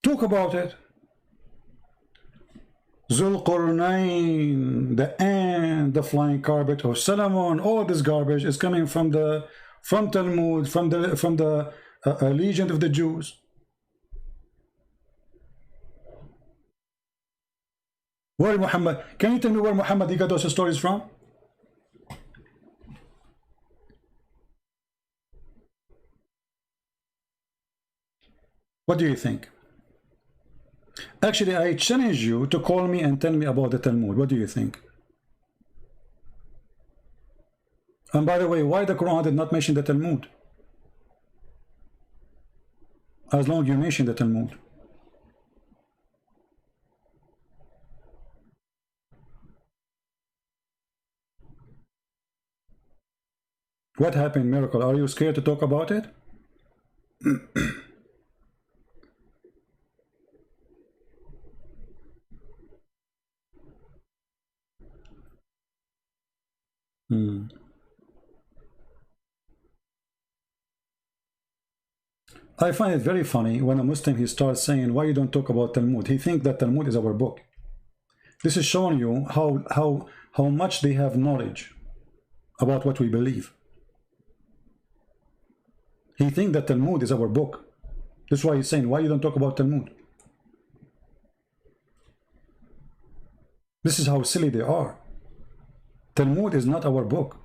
Talk about it. Zul Qarnain, the ant, the flying carpet of Solomon, all this garbage is coming from Talmud, from the legend of the Jews. Where Muhammad? Can you tell me where Muhammad he got those stories from? What do you think? Actually, I challenge you to call me and tell me about the Talmud. What do you think? And by the way, why the Quran did not mention the Talmud? As long as you mention the Talmud. What happened, Miracle? Are you scared to talk about it? I find it very funny when a Muslim he starts saying, why you don't talk about Talmud? He thinks that Talmud is our book. This is showing you how much they have knowledge about what we believe. He thinks that Talmud is our book. That's why he's saying, why you don't talk about Talmud? This is how silly they are. Talmud is not our book.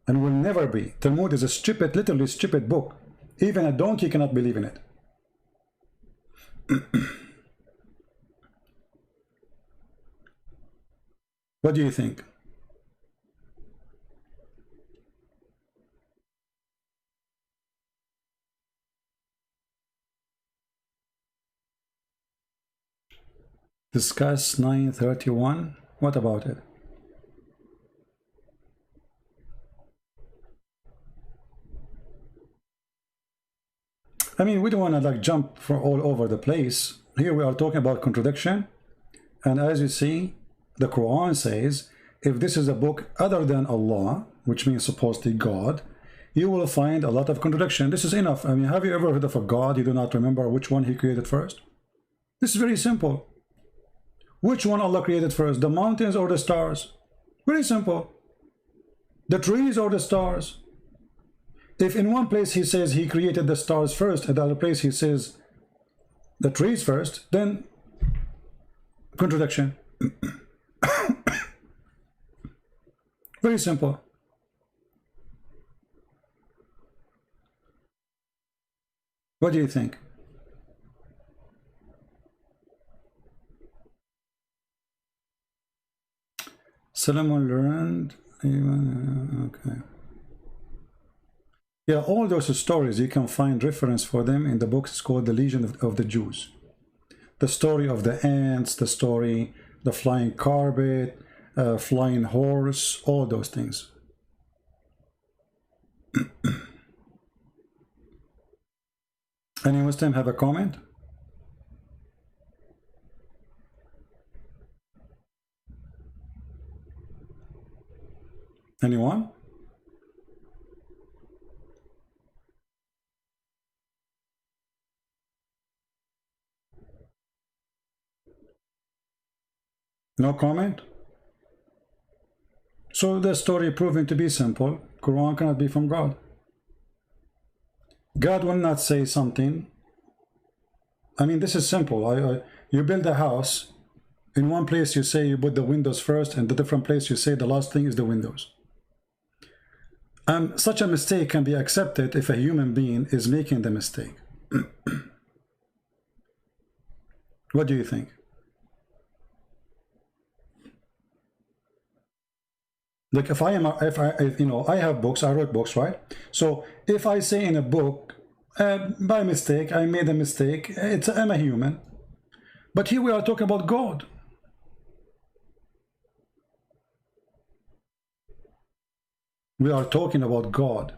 And will never be. Talmud is a stupid, literally stupid book. Even a donkey cannot believe in it. What do you think? Discuss 931. What about it? I mean, we don't want to like jump for all over the place. Here we are talking about contradiction. And as you see, the Quran says, if this is a book other than Allah, which means supposedly God, you will find a lot of contradiction. This is enough. I mean, have you ever heard of a God you do not remember which one he created first? This is very simple. Which one Allah created first, the mountains or the stars? Very simple. The trees or the stars? If in one place he says he created the stars first, and the other place he says the trees first, then contradiction. Very simple. What do you think? Solomon learned, okay. Yeah, all those stories, you can find reference for them in the book. It's called The Legion of the Jews. The story of the ants, the story, the flying carpet, flying horse, all those things. Any Muslim have a comment? Anyone? No comment? So the story proving to be simple. Quran cannot be from God. God will not say something. I mean, this is simple. You build a house. In one place you say you put the windows first, and the different place you say the last thing is the windows. And such a mistake can be accepted if a human being is making the mistake. What do you think? Like if I have books, I wrote books, right? So if I say in a book, by mistake, I made a mistake, I'm a human. But here we are talking about God. We are talking about God.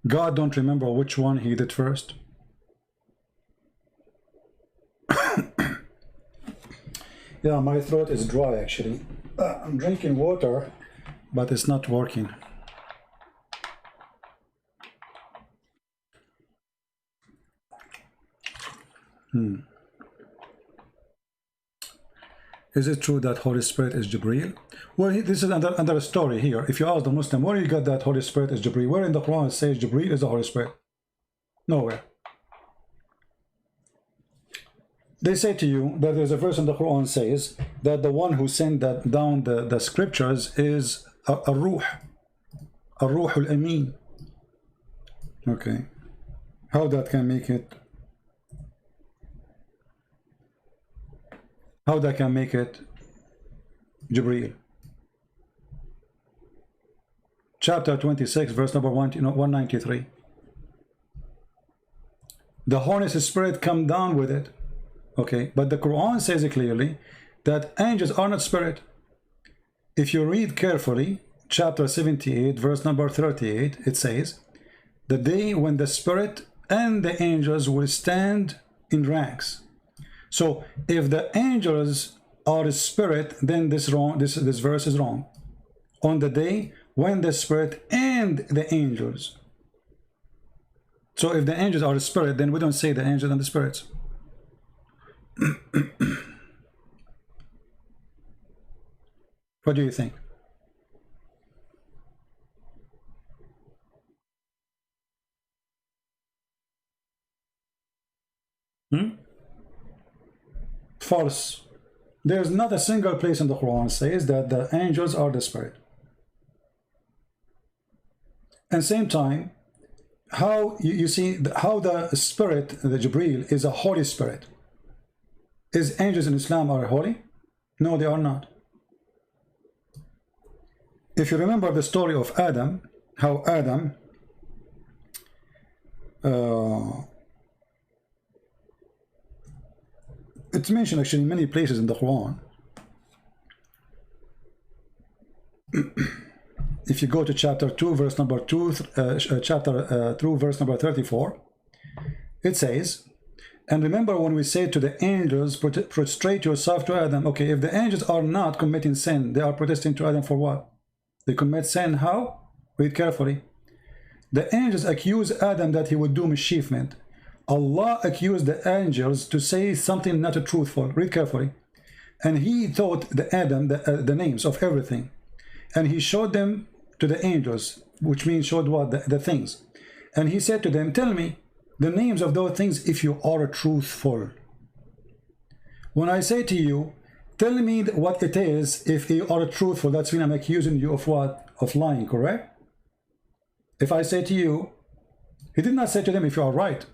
God don't remember which one he did first. Yeah, my throat is dry actually. I'm drinking water, but it's not working. Is it true that Holy Spirit is Jibreel? Well, this is another story here. If you ask the Muslim, where you got that Holy Spirit is Jibreel? Where in the Quran it says Jibreel is the Holy Spirit? Nowhere. They say to you that there's a verse in the Quran says that the one who sent down the scriptures is a ruh al-amin. Okay. How that can make it? How that can make it Jibreel? Chapter 26, verse number 193. The Holy Spirit come down with it. Okay, but the Quran says clearly that angels are not spirit. If you read carefully, chapter 78, verse number 38, it says, the day when the spirit and the angels will stand in ranks. So if the angels are a spirit, then this verse is wrong. On the day when the spirit and the angels. So if the angels are a spirit, then we don't say the angels and the spirits. What do you think? False. There's not a single place in the Quran says that the angels are the spirit. And same time, how you see how the spirit, the Jibreel, is a holy spirit. Is angels in Islam are holy? No, they are not. If you remember the story of Adam, how Adam it's mentioned actually in many places in the Quran. If you go to chapter 2, verse number 2, chapter 2, verse number 34, it says, and remember when we say to the angels, prostrate yourself to Adam. Okay, if the angels are not committing sin, they are protesting to Adam for what? They commit sin, how? Read carefully. The angels accuse Adam that he would do mischievement. Allah accused the angels to say something not truthful. Read carefully. And he taught the Adam the names of everything. And he showed them to the angels, which means showed what? The things. And he said to them, tell me the names of those things if you are truthful. When I say to you, tell me what it is if you are truthful, that's when I'm accusing you of what? Of lying, correct? If I say to you, he did not say to them if you are right.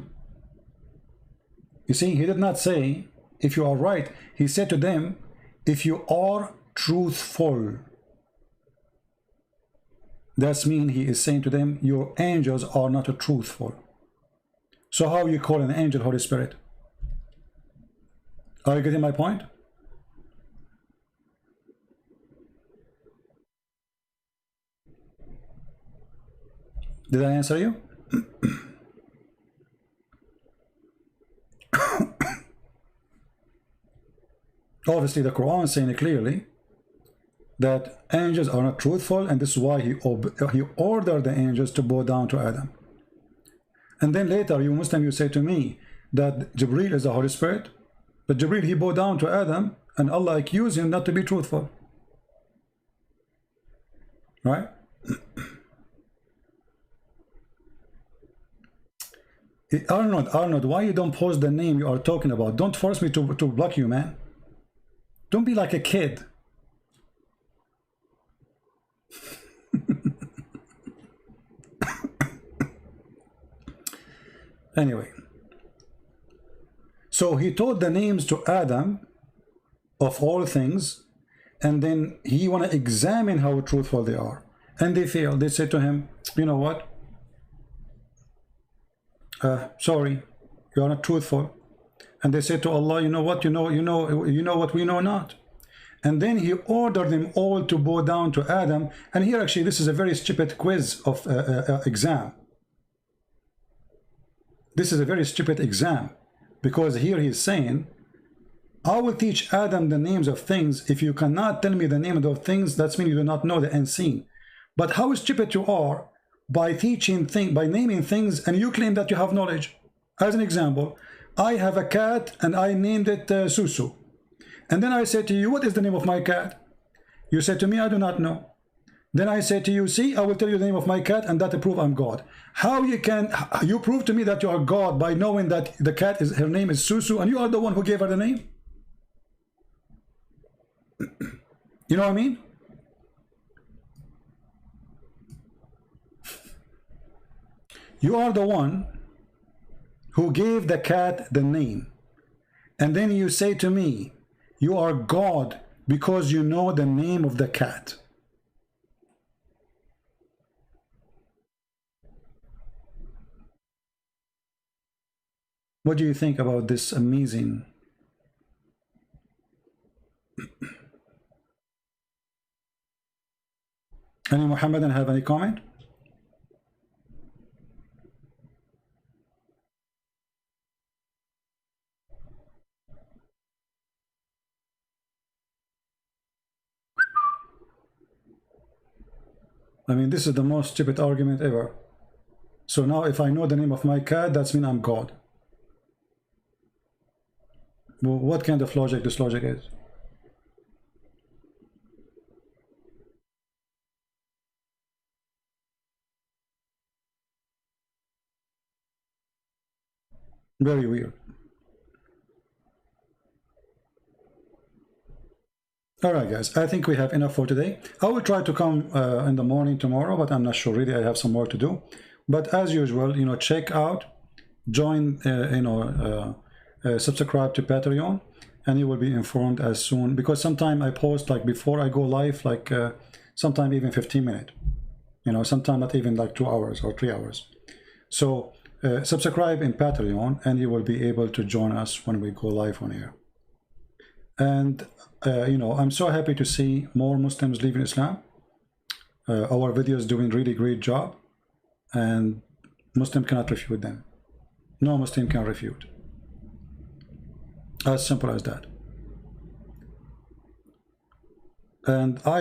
You see, he did not say if you are right. He said to them, if you are truthful. That means he is saying to them, your angels are not truthful. So how you call an angel Holy Spirit? Are you getting my point? Did I answer you? Obviously the Quran is saying clearly that angels are not truthful, and this is why he ordered the angels to bow down to Adam. And then later, you Muslim, you say to me that Jibreel is the Holy Spirit, but Jibreel, he bowed down to Adam, and Allah accused him not to be truthful. Right? Arnold, why you don't post the name you are talking about? Don't force me to block you, man. Don't be like a kid. Anyway, so he taught the names to Adam of all things, and then he want to examine how truthful they are, and they failed. They said to him, you know what, sorry, you are not truthful. And they said to Allah, you know what, you know what we know not. And then he ordered them all to bow down to Adam. And here actually this is a very stupid quiz of exam. This is a very stupid exam, because here he's saying, I will teach Adam the names of things. If you cannot tell me the name of those things, that means you do not know the unseen. But how stupid you are by teaching things, by naming things, and you claim that you have knowledge. As an example, I have a cat and I named it Susu. And then I said to you, what is the name of my cat? You said to me, I do not know. Then I said to you, see, I will tell you the name of my cat, and that to prove I'm God. How you prove to me that you are God by knowing that the cat her name is Susu, and you are the one who gave her the name? You know what I mean? You are the one who gave the cat the name. And then you say to me, you are God because you know the name of the cat. What do you think about this amazing? Any Muhammadan have any comment? I mean, this is the most stupid argument ever. So now if I know the name of my cat, that's mean I'm God. Well, what kind of logic this logic is? Very weird. All right, guys, I think we have enough for today. I will try to come in the morning tomorrow, but I'm not sure really. I have some work to do. But as usual, you know, check out, join, subscribe to Patreon, and you will be informed as soon, because sometime I post like before I go live, like sometime even 15 minutes, you know, sometime not even like 2 hours or 3 hours. So subscribe in Patreon and you will be able to join us when we go live on air. And you know, I'm so happy to see more Muslims leaving Islam. Our videos doing really great job, and Muslim cannot refute them. No Muslim can refute. As simple as that. And I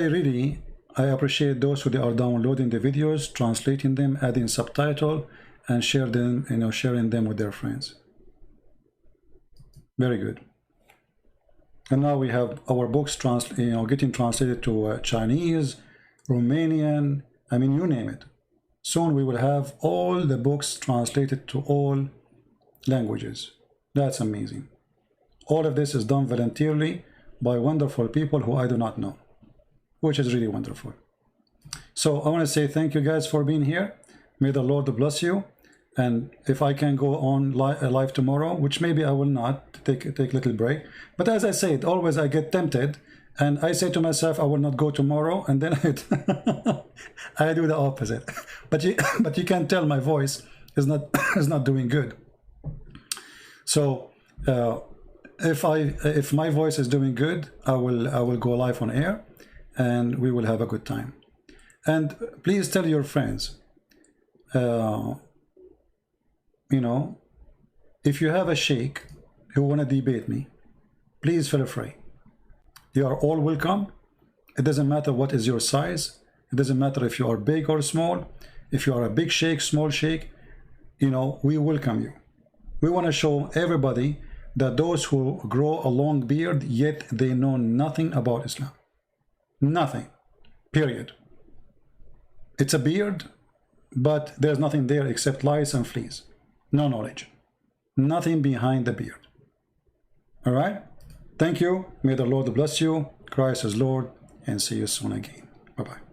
appreciate those who are downloading the videos, translating them, adding subtitle, and share them, you know, sharing them with their friends. Very good. And now we have our books getting translated to Chinese, Romanian, I mean, you name it. Soon we will have all the books translated to all languages. That's amazing. All of this is done voluntarily by wonderful people who I do not know, which is really wonderful. So I want to say thank you guys for being here. May the Lord bless you. And if I can go on live tomorrow, which maybe I will not, take a little break. But as I said, always I get tempted, and I say to myself, I will not go tomorrow, and then I do the opposite. But you can tell my voice is not doing good. So if my voice is doing good, I will go live on air, and we will have a good time. And please tell your friends. You know, if you have a sheikh who want to debate me, please feel free. You are all welcome. It doesn't matter what is your size. It doesn't matter if you are big or small. If you are a big sheikh, small sheikh, you know, we welcome you. We want to show everybody that those who grow a long beard, yet they know nothing about Islam. Nothing. Period. It's a beard, but there's nothing there except lice and fleas. No knowledge. Nothing behind the beard. All right? Thank you. May the Lord bless you. Christ is Lord. And see you soon again. Bye-bye.